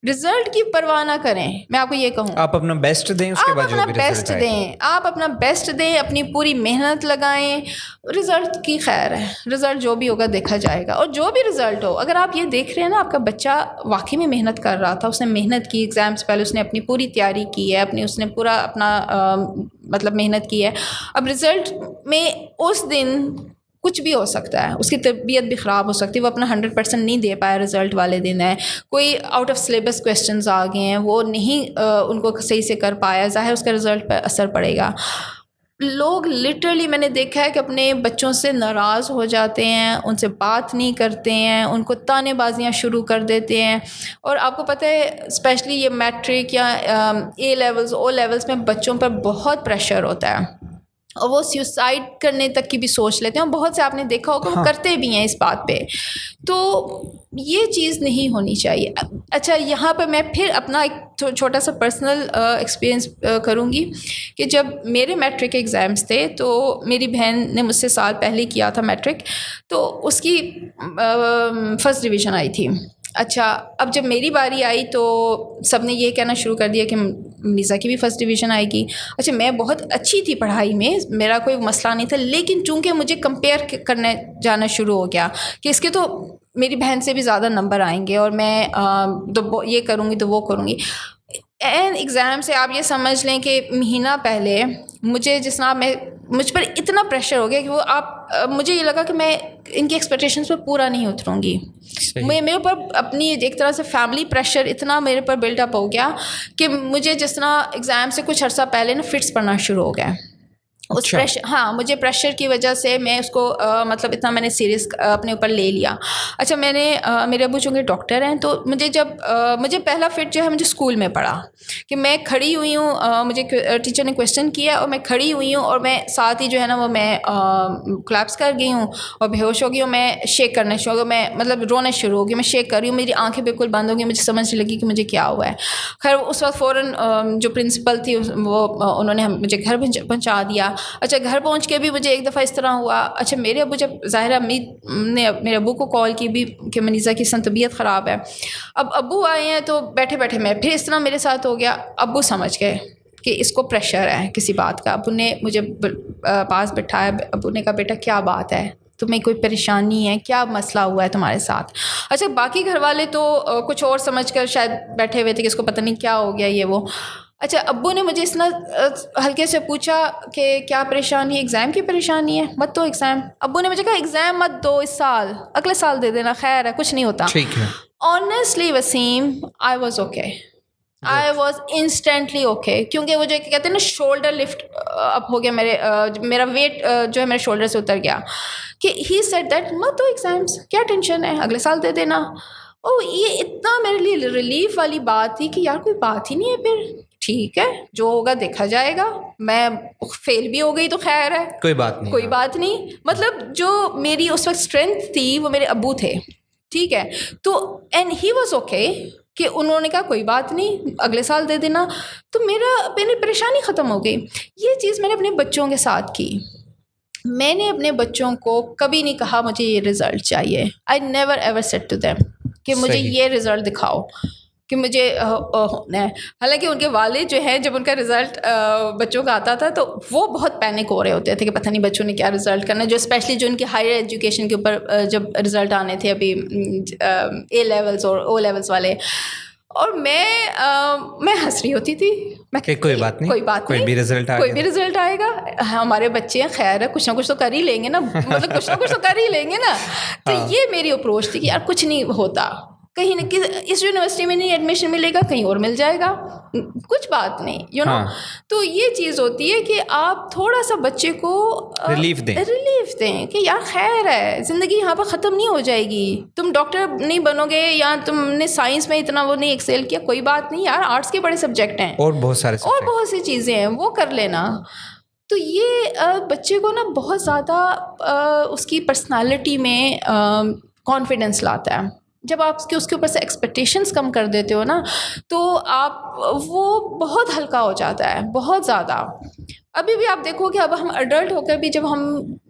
رزلٹ کی پرواہ نہ کریں. میں آپ کو یہ کہوں آپ اپنا بیسٹ دیں, اس کے بعد جو بھی بیسٹ دیں, آپ اپنا بیسٹ دیں, اپنی پوری محنت لگائیں, رزلٹ کی خیر ہے, رزلٹ جو بھی ہوگا دیکھا جائے گا. اور جو بھی رزلٹ ہو, اگر آپ یہ دیکھ رہے ہیں نا آپ کا بچہ واقعی میں محنت کر رہا تھا, اس نے محنت کی, ایگزام سے پہلے اس نے اپنی پوری تیاری کی ہے, اس نے پورا اپنا مطلب محنت کی ہے, اب رزلٹ میں اس دن کچھ بھی ہو سکتا ہے, اس کی طبیعت بھی خراب ہو سکتی ہے, وہ اپنا 100% نہیں دے پایا رزلٹ والے دن ہے, کوئی آؤٹ آف سلیبس کویسچنز آ گئے ہیں, وہ نہیں ان کو صحیح سے کر پایا, ظاہر اس کا رزلٹ پہ اثر پڑے گا. لوگ لٹرلی میں نے دیکھا ہے کہ اپنے بچوں سے ناراض ہو جاتے ہیں, ان سے بات نہیں کرتے ہیں, ان کو تانے بازیاں شروع کر دیتے ہیں. اور آپ کو پتہ ہے اسپیشلی یہ میٹرک یا A لیولز O لیولز میں بچوں پر بہت پریشر ہوتا ہے, اور وہ سیوسائڈ کرنے تک کی بھی سوچ لیتے ہیں, اور بہت سے آپ نے دیکھا ہوگا وہ کرتے بھی ہیں اس بات پہ. تو یہ چیز نہیں ہونی چاہیے. اچھا یہاں پہ میں پھر اپنا ایک چھوٹا سا پرسنل ایکسپیرئنس کروں گی کہ جب میرے میٹرک ایگزامس تھے تو میری بہن نے مجھ سے سال پہلے کیا تھا میٹرک, تو اس کی فرسٹ ڈویژن آئی تھی. اچھا اب جب میری باری آئی تو سب نے یہ کہنا شروع کر دیا کہ میزا کی بھی فرسٹ ڈویژن آئے گی. اچھا میں بہت اچھی تھی پڑھائی میں, میرا کوئی مسئلہ نہیں تھا, لیکن چونکہ مجھے کمپیئر کرنے جانا شروع ہو گیا کہ اس کے تو میری بہن سے بھی زیادہ نمبر آئیں گے اور میں یہ کروں گی تو وہ کروں گی. اینڈ ایگزام سے آپ یہ سمجھ لیں کہ مہینہ پہلے مجھ پر اتنا پریشر ہو گیا کہ مجھے یہ لگا کہ میں ان کی ایکسپیکٹیشنس پہ پورا نہیں اتروں گی. میرے اوپر اپنی ایک طرح سے فیملی پریشر اتنا میرے پر بلڈ اپ ہو گیا کہ مجھے جس طرح ایگزام سے کچھ عرصہ پہلے فٹس پڑنا شروع ہو گیا. اس پریشر مجھے پریشر کی وجہ سے میں اس کو مطلب اتنا میں نے سیریس اپنے اوپر لے لیا. اچھا میرے ابو چونکہ ڈاکٹر ہیں تو مجھے پہلا فٹ جو ہے مجھے اسکول میں پڑا کہ میں کھڑی ہوئی ہوں, مجھے ٹیچر نے کویشچن کیا اور میں کھڑی ہوئی ہوں اور میں ساتھ ہی جو ہے نا وہ میں کلیپس کر گئی ہوں اور بے ہوش ہو گئی ہوں. میں شیک کرنے شروع ہو گئی, میں مطلب رونے شروع ہو گئی, میں شیک کر رہی ہوں, میری آنکھیں بالکل بند ہو گئی, مجھے سمجھ لگی کہ مجھے کیا ہوا ہے. خیر اس وقت فوراً جو پرنسپل تھی وہ انہوں نے مجھے گھر پہنچا دیا. اچھا گھر پہنچ کے بھی مجھے ایک دفعہ اس طرح ہوا. اچھا میرے ابو جب ظاہرہ امید نے میرے ابو کو کال کی بھی کہ منیزہ کی طبیعت خراب ہے. اب ابو آئے ہیں تو بیٹھے بیٹھے میں پھر اس طرح میرے ساتھ ہو گیا. ابو سمجھ گئے کہ اس کو پریشر ہے کسی بات کا. ابو نے مجھے پاس بٹھایا. ابو نے کہا بیٹا کیا بات ہے, تمہیں کوئی پریشانی ہے, کیا مسئلہ ہوا ہے تمہارے ساتھ. اچھا باقی گھر والے تو کچھ اور سمجھ کر شاید بیٹھے ہوئے تھے کہ اس کو پتہ نہیں کیا ہو گیا یہ وہ. اچھا ابو نے مجھے اس طرح ہلکے سے پوچھا کہ کیا پریشانی ہے, ایگزام کی پریشانی ہے, مت دو ایگزام. ابو نے مجھے کہا ایگزام مت دو اس سال, اگلے سال دے دینا, خیر ہے کچھ نہیں ہوتا. ٹھیک ہے. Honestly Waseem I was okay, I was instantly okay, کیونکہ وہ جو کہتے ہیں نا شولڈر لفٹ اپ ہو گیا, میرا ویٹ جو ہے میرے شولڈر سے اتر گیا کہ ہی سیڈ دیٹ مت دو ایگزامس, کیا ٹینشن ہے, اگلے سال دے دینا. یہ اتنا میرے لیے ریلیف والی بات تھی کہ یار کوئی بات ہی نہیں ہے, پھر ٹھیک ہے جو ہوگا دیکھا جائے گا, میں فیل بھی ہو گئی تو خیر ہے, کوئی بات نہیں. مطلب جو میری اس وقت اسٹرینتھ تھی وہ میرے ابو تھے, ٹھیک ہے. تو اینڈ ہی واز اوکے کہ انہوں نے کہا کوئی بات نہیں اگلے سال دے دینا. تو میری پریشانی ختم ہو گئی. یہ چیز میں نے اپنے بچوں کے ساتھ کی. میں نے اپنے بچوں کو کبھی نہیں کہا مجھے یہ رزلٹ چاہیے. I never ever said to them کہ مجھے یہ رزلٹ دکھاؤ کہ مجھے ہونا ہے. حالانکہ ان کے والد جو ہیں جب ان کا رزلٹ بچوں کا آتا تھا تو وہ بہت پینک ہو رہے ہوتے تھے کہ پتہ نہیں بچوں نے کیا رزلٹ کرنا ہے, جو اسپیشلی جو ان کے ہائر ایجوکیشن کے اوپر جب رزلٹ آنے تھے ابھی اے لیولس اور او لیولس والے. اور میں ہنس رہی ہوتی تھی, میں کوئی بات نہیں, کوئی بھی رزلٹ آئے گا, ہمارے بچے ہیں, خیر ہے کچھ نہ کچھ تو کر ہی لیں گے نا, مطلب کچھ نہ کچھ تو کر ہی لیں گے نا. تو یہ میری اپروچ تھی کہ یار کچھ نہیں ہوتا, کہیں نہ اس یونیورسٹی میں نہیں ایڈمیشن ملے گا, کہیں اور مل جائے گا, کچھ بات نہیں, یو نو. تو یہ چیز ہوتی ہے کہ آپ تھوڑا سا بچے کو ریلیف دیں کہ یار خیر ہے, زندگی یہاں پر ختم نہیں ہو جائے گی, تم ڈاکٹر نہیں بنو گے یا تم نے سائنس میں اتنا وہ نہیں ایکسیل کیا, کوئی بات نہیں یار, آرٹس کے بڑے سبجیکٹ ہیں اور بہت سی چیزیں ہیں, وہ کر لینا. تو یہ بچے کو نا بہت زیادہ اس کی پرسنالٹی میں کانفیڈنس لاتا ہے. جب آپ اس کے اوپر سے ایکسپیکٹیشنس کم کر دیتے ہو نا تو وہ بہت ہلکا ہو جاتا ہے, بہت زیادہ. ابھی بھی آپ دیکھو کہ اب ہم ایڈلٹ ہو کر بھی جب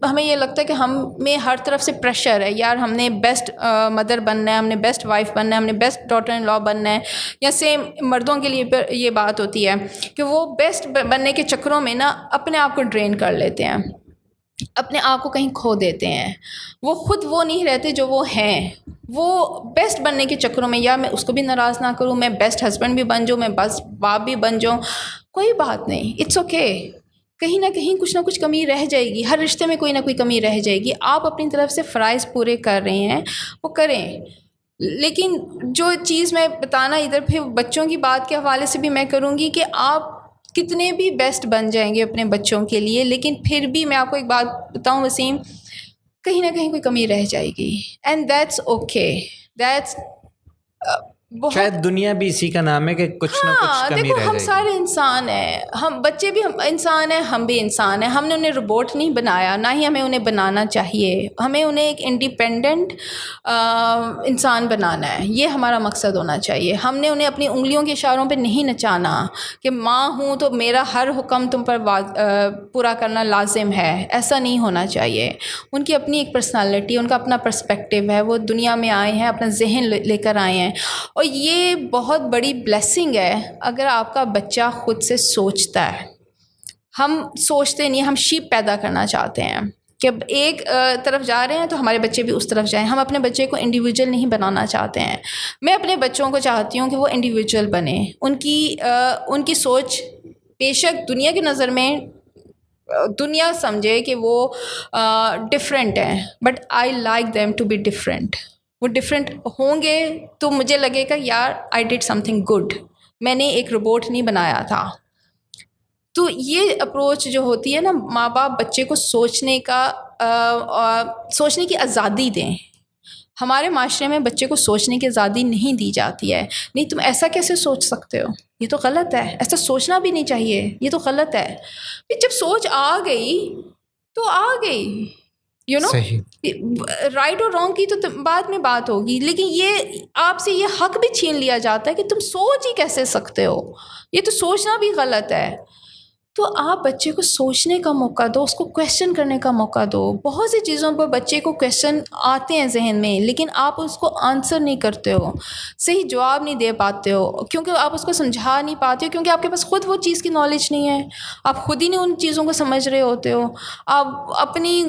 ہمیں یہ لگتا ہے کہ ہمیں ہر طرف سے پریشر ہے, یار ہم نے بیسٹ مدر بننا ہے, ہم نے بیسٹ وائف بننا ہے, ہم نے بیسٹ ڈاٹر ان لا بننا ہے, یا سیم مردوں کے لیے یہ بات ہوتی ہے کہ وہ بیسٹ بننے کے چکروں میں نا اپنے آپ کو ڈرین کر لیتے ہیں, اپنے آپ کو کہیں کھو دیتے ہیں, وہ خود وہ نہیں رہتے جو وہ ہیں. وہ بیسٹ بننے کے چکروں میں, یا میں اس کو بھی ناراض نہ کروں, میں بیسٹ ہسبینڈ بھی بن جاؤں, میں بس باپ بھی بن جاؤں, کوئی بات نہیں, اٹس اوکے. کہیں نہ کہیں کچھ نہ کچھ کمی رہ جائے گی, ہر رشتے میں کوئی نہ کوئی کمی رہ جائے گی. آپ اپنی طرف سے فرائض پورے کر رہے ہیں, وہ کریں. لیکن جو چیز میں بتانا ادھر پھر بچوں کی بات کے حوالے سے بھی میں کروں گی کہ آپ کتنے بھی بیسٹ بن جائیں گے اپنے بچوں کے لیے, لیکن پھر بھی میں آپ کو ایک بات بتاؤں وسیم, کہیں نہ کہیں کوئی کمی رہ جائے گی. اینڈ دیٹس اوکے, دیٹس شاید دنیا بھی اسی کا نام ہے کہ کچھ نہ کچھ کمی رہ جائے گی. ہم سارے انسان ہیں, ہم بچے بھی انسان ہیں, ہم بھی انسان ہیں. ہم نے انہیں روبوٹ نہیں بنایا, نہ ہی ہمیں انہیں بنانا چاہیے. ہمیں انہیں ایک انڈیپینڈنٹ انسان بنانا ہے, یہ ہمارا مقصد ہونا چاہیے. ہم نے انہیں اپنی انگلیوں کے اشاروں پہ نہیں نچانا کہ ماں ہوں تو میرا ہر حکم تم پر پورا کرنا لازم ہے, ایسا نہیں ہونا چاہیے. ان کی اپنی ایک پرسنالٹی, ان کا اپنا پرسپیکٹیو ہے, وہ دنیا میں آئے ہیں, اپنا ذہن لے کر آئے ہیں. اور یہ بہت بڑی بلیسنگ ہے اگر آپ کا بچہ خود سے سوچتا ہے. ہم سوچتے نہیں, ہم شیپ پیدا کرنا چاہتے ہیں, کہ اب ایک طرف جا رہے ہیں تو ہمارے بچے بھی اس طرف جائیں. ہم اپنے بچے کو انڈیویجول نہیں بنانا چاہتے ہیں. میں اپنے بچوں کو چاہتی ہوں کہ وہ انڈیویجول بنیں. ان کی سوچ بے شک دنیا کی نظر میں دنیا سمجھے کہ وہ ڈفرینٹ ہیں, but I like them to be different. وہ ڈفرینٹ ہوں گے تو مجھے لگے گا یار آئی ڈڈ سم تھنگ گڈ, میں نے ایک روبوٹ نہیں بنایا تھا. تو یہ اپروچ جو ہوتی ہے نا, ماں باپ بچے کو سوچنے کی آزادی دیں. ہمارے معاشرے میں بچے کو سوچنے کی آزادی نہیں دی جاتی ہے. نہیں تم ایسا کیسے سوچ سکتے ہو, یہ تو غلط ہے, ایسا سوچنا بھی نہیں چاہیے, یہ تو غلط ہے. پھر جب سوچ آ گئی تو آ گئی, رائٹ اور رانگ کی تو بعد میں بات ہوگی, لیکن یہ آپ سے یہ حق بھی چھین لیا جاتا ہے کہ تم سوچ ہی کیسے سکتے ہو, یہ تو سوچنا بھی غلط ہے. تو آپ بچے کو سوچنے کا موقع دو, اس کو کویسچن کرنے کا موقع دو. بہت سی چیزوں پر بچے کو کویسچن آتے ہیں ذہن میں, لیکن آپ اس کو آنسر نہیں کرتے ہو, صحیح جواب نہیں دے پاتے ہو, کیونکہ آپ اس کو سمجھا نہیں پاتے ہو, کیونکہ آپ کے پاس خود وہ چیز کی نالج نہیں ہے. آپ خود ہی نہیں ان چیزوں کو سمجھ رہے ہوتے ہو, آپ اپنی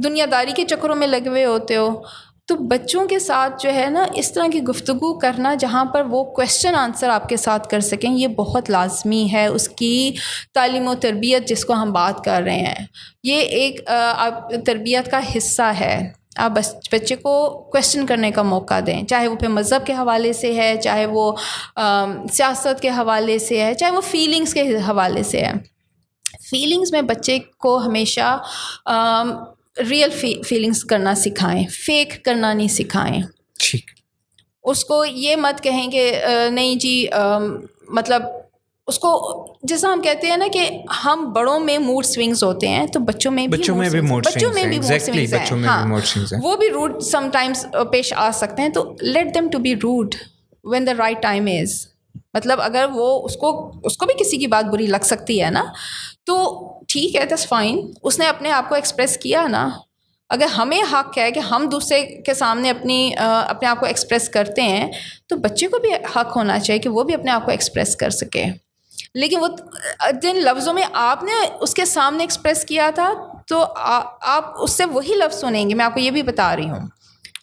دنیا داری کے چکروں میں لگے ہوئے ہوتے ہو. تو بچوں کے ساتھ جو ہے نا اس طرح کی گفتگو کرنا جہاں پر وہ کویسچن آنسر آپ کے ساتھ کر سکیں, یہ بہت لازمی ہے. اس کی تعلیم و تربیت جس کو ہم بات کر رہے ہیں, یہ ایک تربیت کا حصہ ہے. آپ بچے کو کویسچن کرنے کا موقع دیں, چاہے وہ پھر مذہب کے حوالے سے ہے, چاہے وہ سیاست کے حوالے سے ہے, چاہے وہ فیلنگز کے حوالے سے ہے. فیلنگز میں بچے کو ہمیشہ ریئل فیلنگز کرنا سکھائیں, فیک کرنا نہیں سکھائیں. ٹھیک. اس کو یہ مت کہیں کہ نہیں جی, مطلب اس کو جیسا ہم کہتے ہیں نا کہ ہم بڑوں میں موڈ سوئنگز ہوتے ہیں, تو بچوں میں بھی موڈ سوئنگز ہیں. ہاں, وہ بھی روڈ سم ٹائمز پیش آ سکتے ہیں. تو let them to be rude when the right time is. مطلب اگر وہ اس کو بھی کسی کی بات بری لگ سکتی ہے نا, تو ٹھیک ہے, دیٹس فائن. اس نے اپنے آپ کو ایکسپریس کیا نا. اگر ہمیں حق ہے کہ ہم دوسرے کے سامنے اپنے آپ کو ایکسپریس کرتے ہیں, تو بچے کو بھی حق ہونا چاہیے کہ وہ بھی اپنے آپ کو ایکسپریس کر سکے. لیکن وہ جن لفظوں میں آپ نے اس کے سامنے ایکسپریس کیا تھا, تو آپ اس سے وہی لفظ سنیں گے. میں آپ کو یہ بھی بتا رہی ہوں,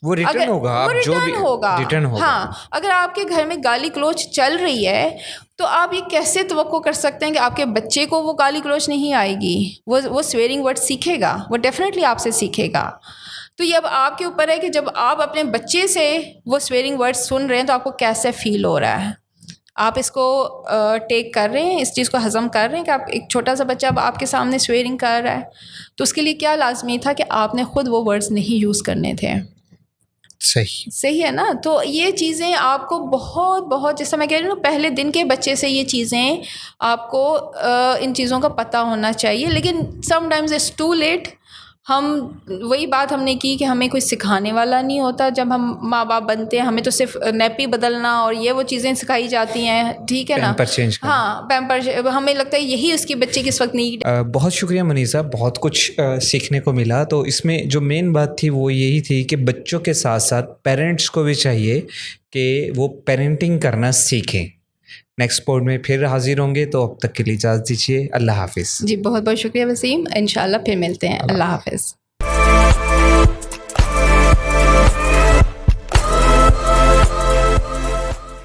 وہ ریٹرن ہوگا. ہاں, اگر آپ کے گھر میں گالی گلوچ چل رہی ہے, تو آپ یہ کیسے توقع کر سکتے ہیں کہ آپ کے بچے کو وہ گالی گلوچ نہیں آئے گی؟ وہ سویئرنگ ورڈ سیکھے گا, وہ ڈیفینیٹلی آپ سے سیکھے گا. تو یہ اب آپ کے اوپر ہے کہ جب آپ اپنے بچے سے وہ سویئرنگ ورڈ سن رہے ہیں, تو آپ کو کیسے فیل ہو رہا ہے؟ آپ اس کو ٹیک کر رہے ہیں, اس چیز کو ہضم کر رہے ہیں کہ آپ ایک چھوٹا سا بچہ اب آپ کے سامنے سویئرنگ کر رہا ہے, تو اس کے لیے کیا لازمی تھا کہ آپ نے خود وہ ورڈز نہیں یوز کرنے تھے. صحیح ہے نا. تو یہ چیزیں آپ کو بہت جیسا میں کہہ رہی ہوں, پہلے دن کے بچے سے یہ چیزیں آپ کو ان چیزوں کا پتہ ہونا چاہیے. لیکن sometimes it's too late. وہی بات ہم نے کی کہ ہمیں کوئی سکھانے والا نہیں ہوتا. جب ہم ماں باپ بنتے ہیں, ہمیں تو صرف نیپی بدلنا اور یہ وہ چیزیں سکھائی جاتی ہیں, ٹھیک ہے نا, ہاں پیمپر, ہمیں لگتا ہے یہی اس کی بچے کی اس وقت نیڈ. بہت شکریہ منیزہ, بہت کچھ سیکھنے کو ملا. تو اس میں جو مین بات تھی وہ یہی تھی کہ بچوں کے ساتھ ساتھ پیرنٹس کو بھی چاہیے کہ وہ پیرنٹنگ کرنا سیکھیں. نیکسٹ پوڈ میں پھر حاضر ہوں گے, تو اب تک کے لیے اجازت دیجیے. اللہ حافظ. جی بہت بہت شکریہ وسیم, انشاءاللہ پھر ملتے ہیں. اللہ حافظ.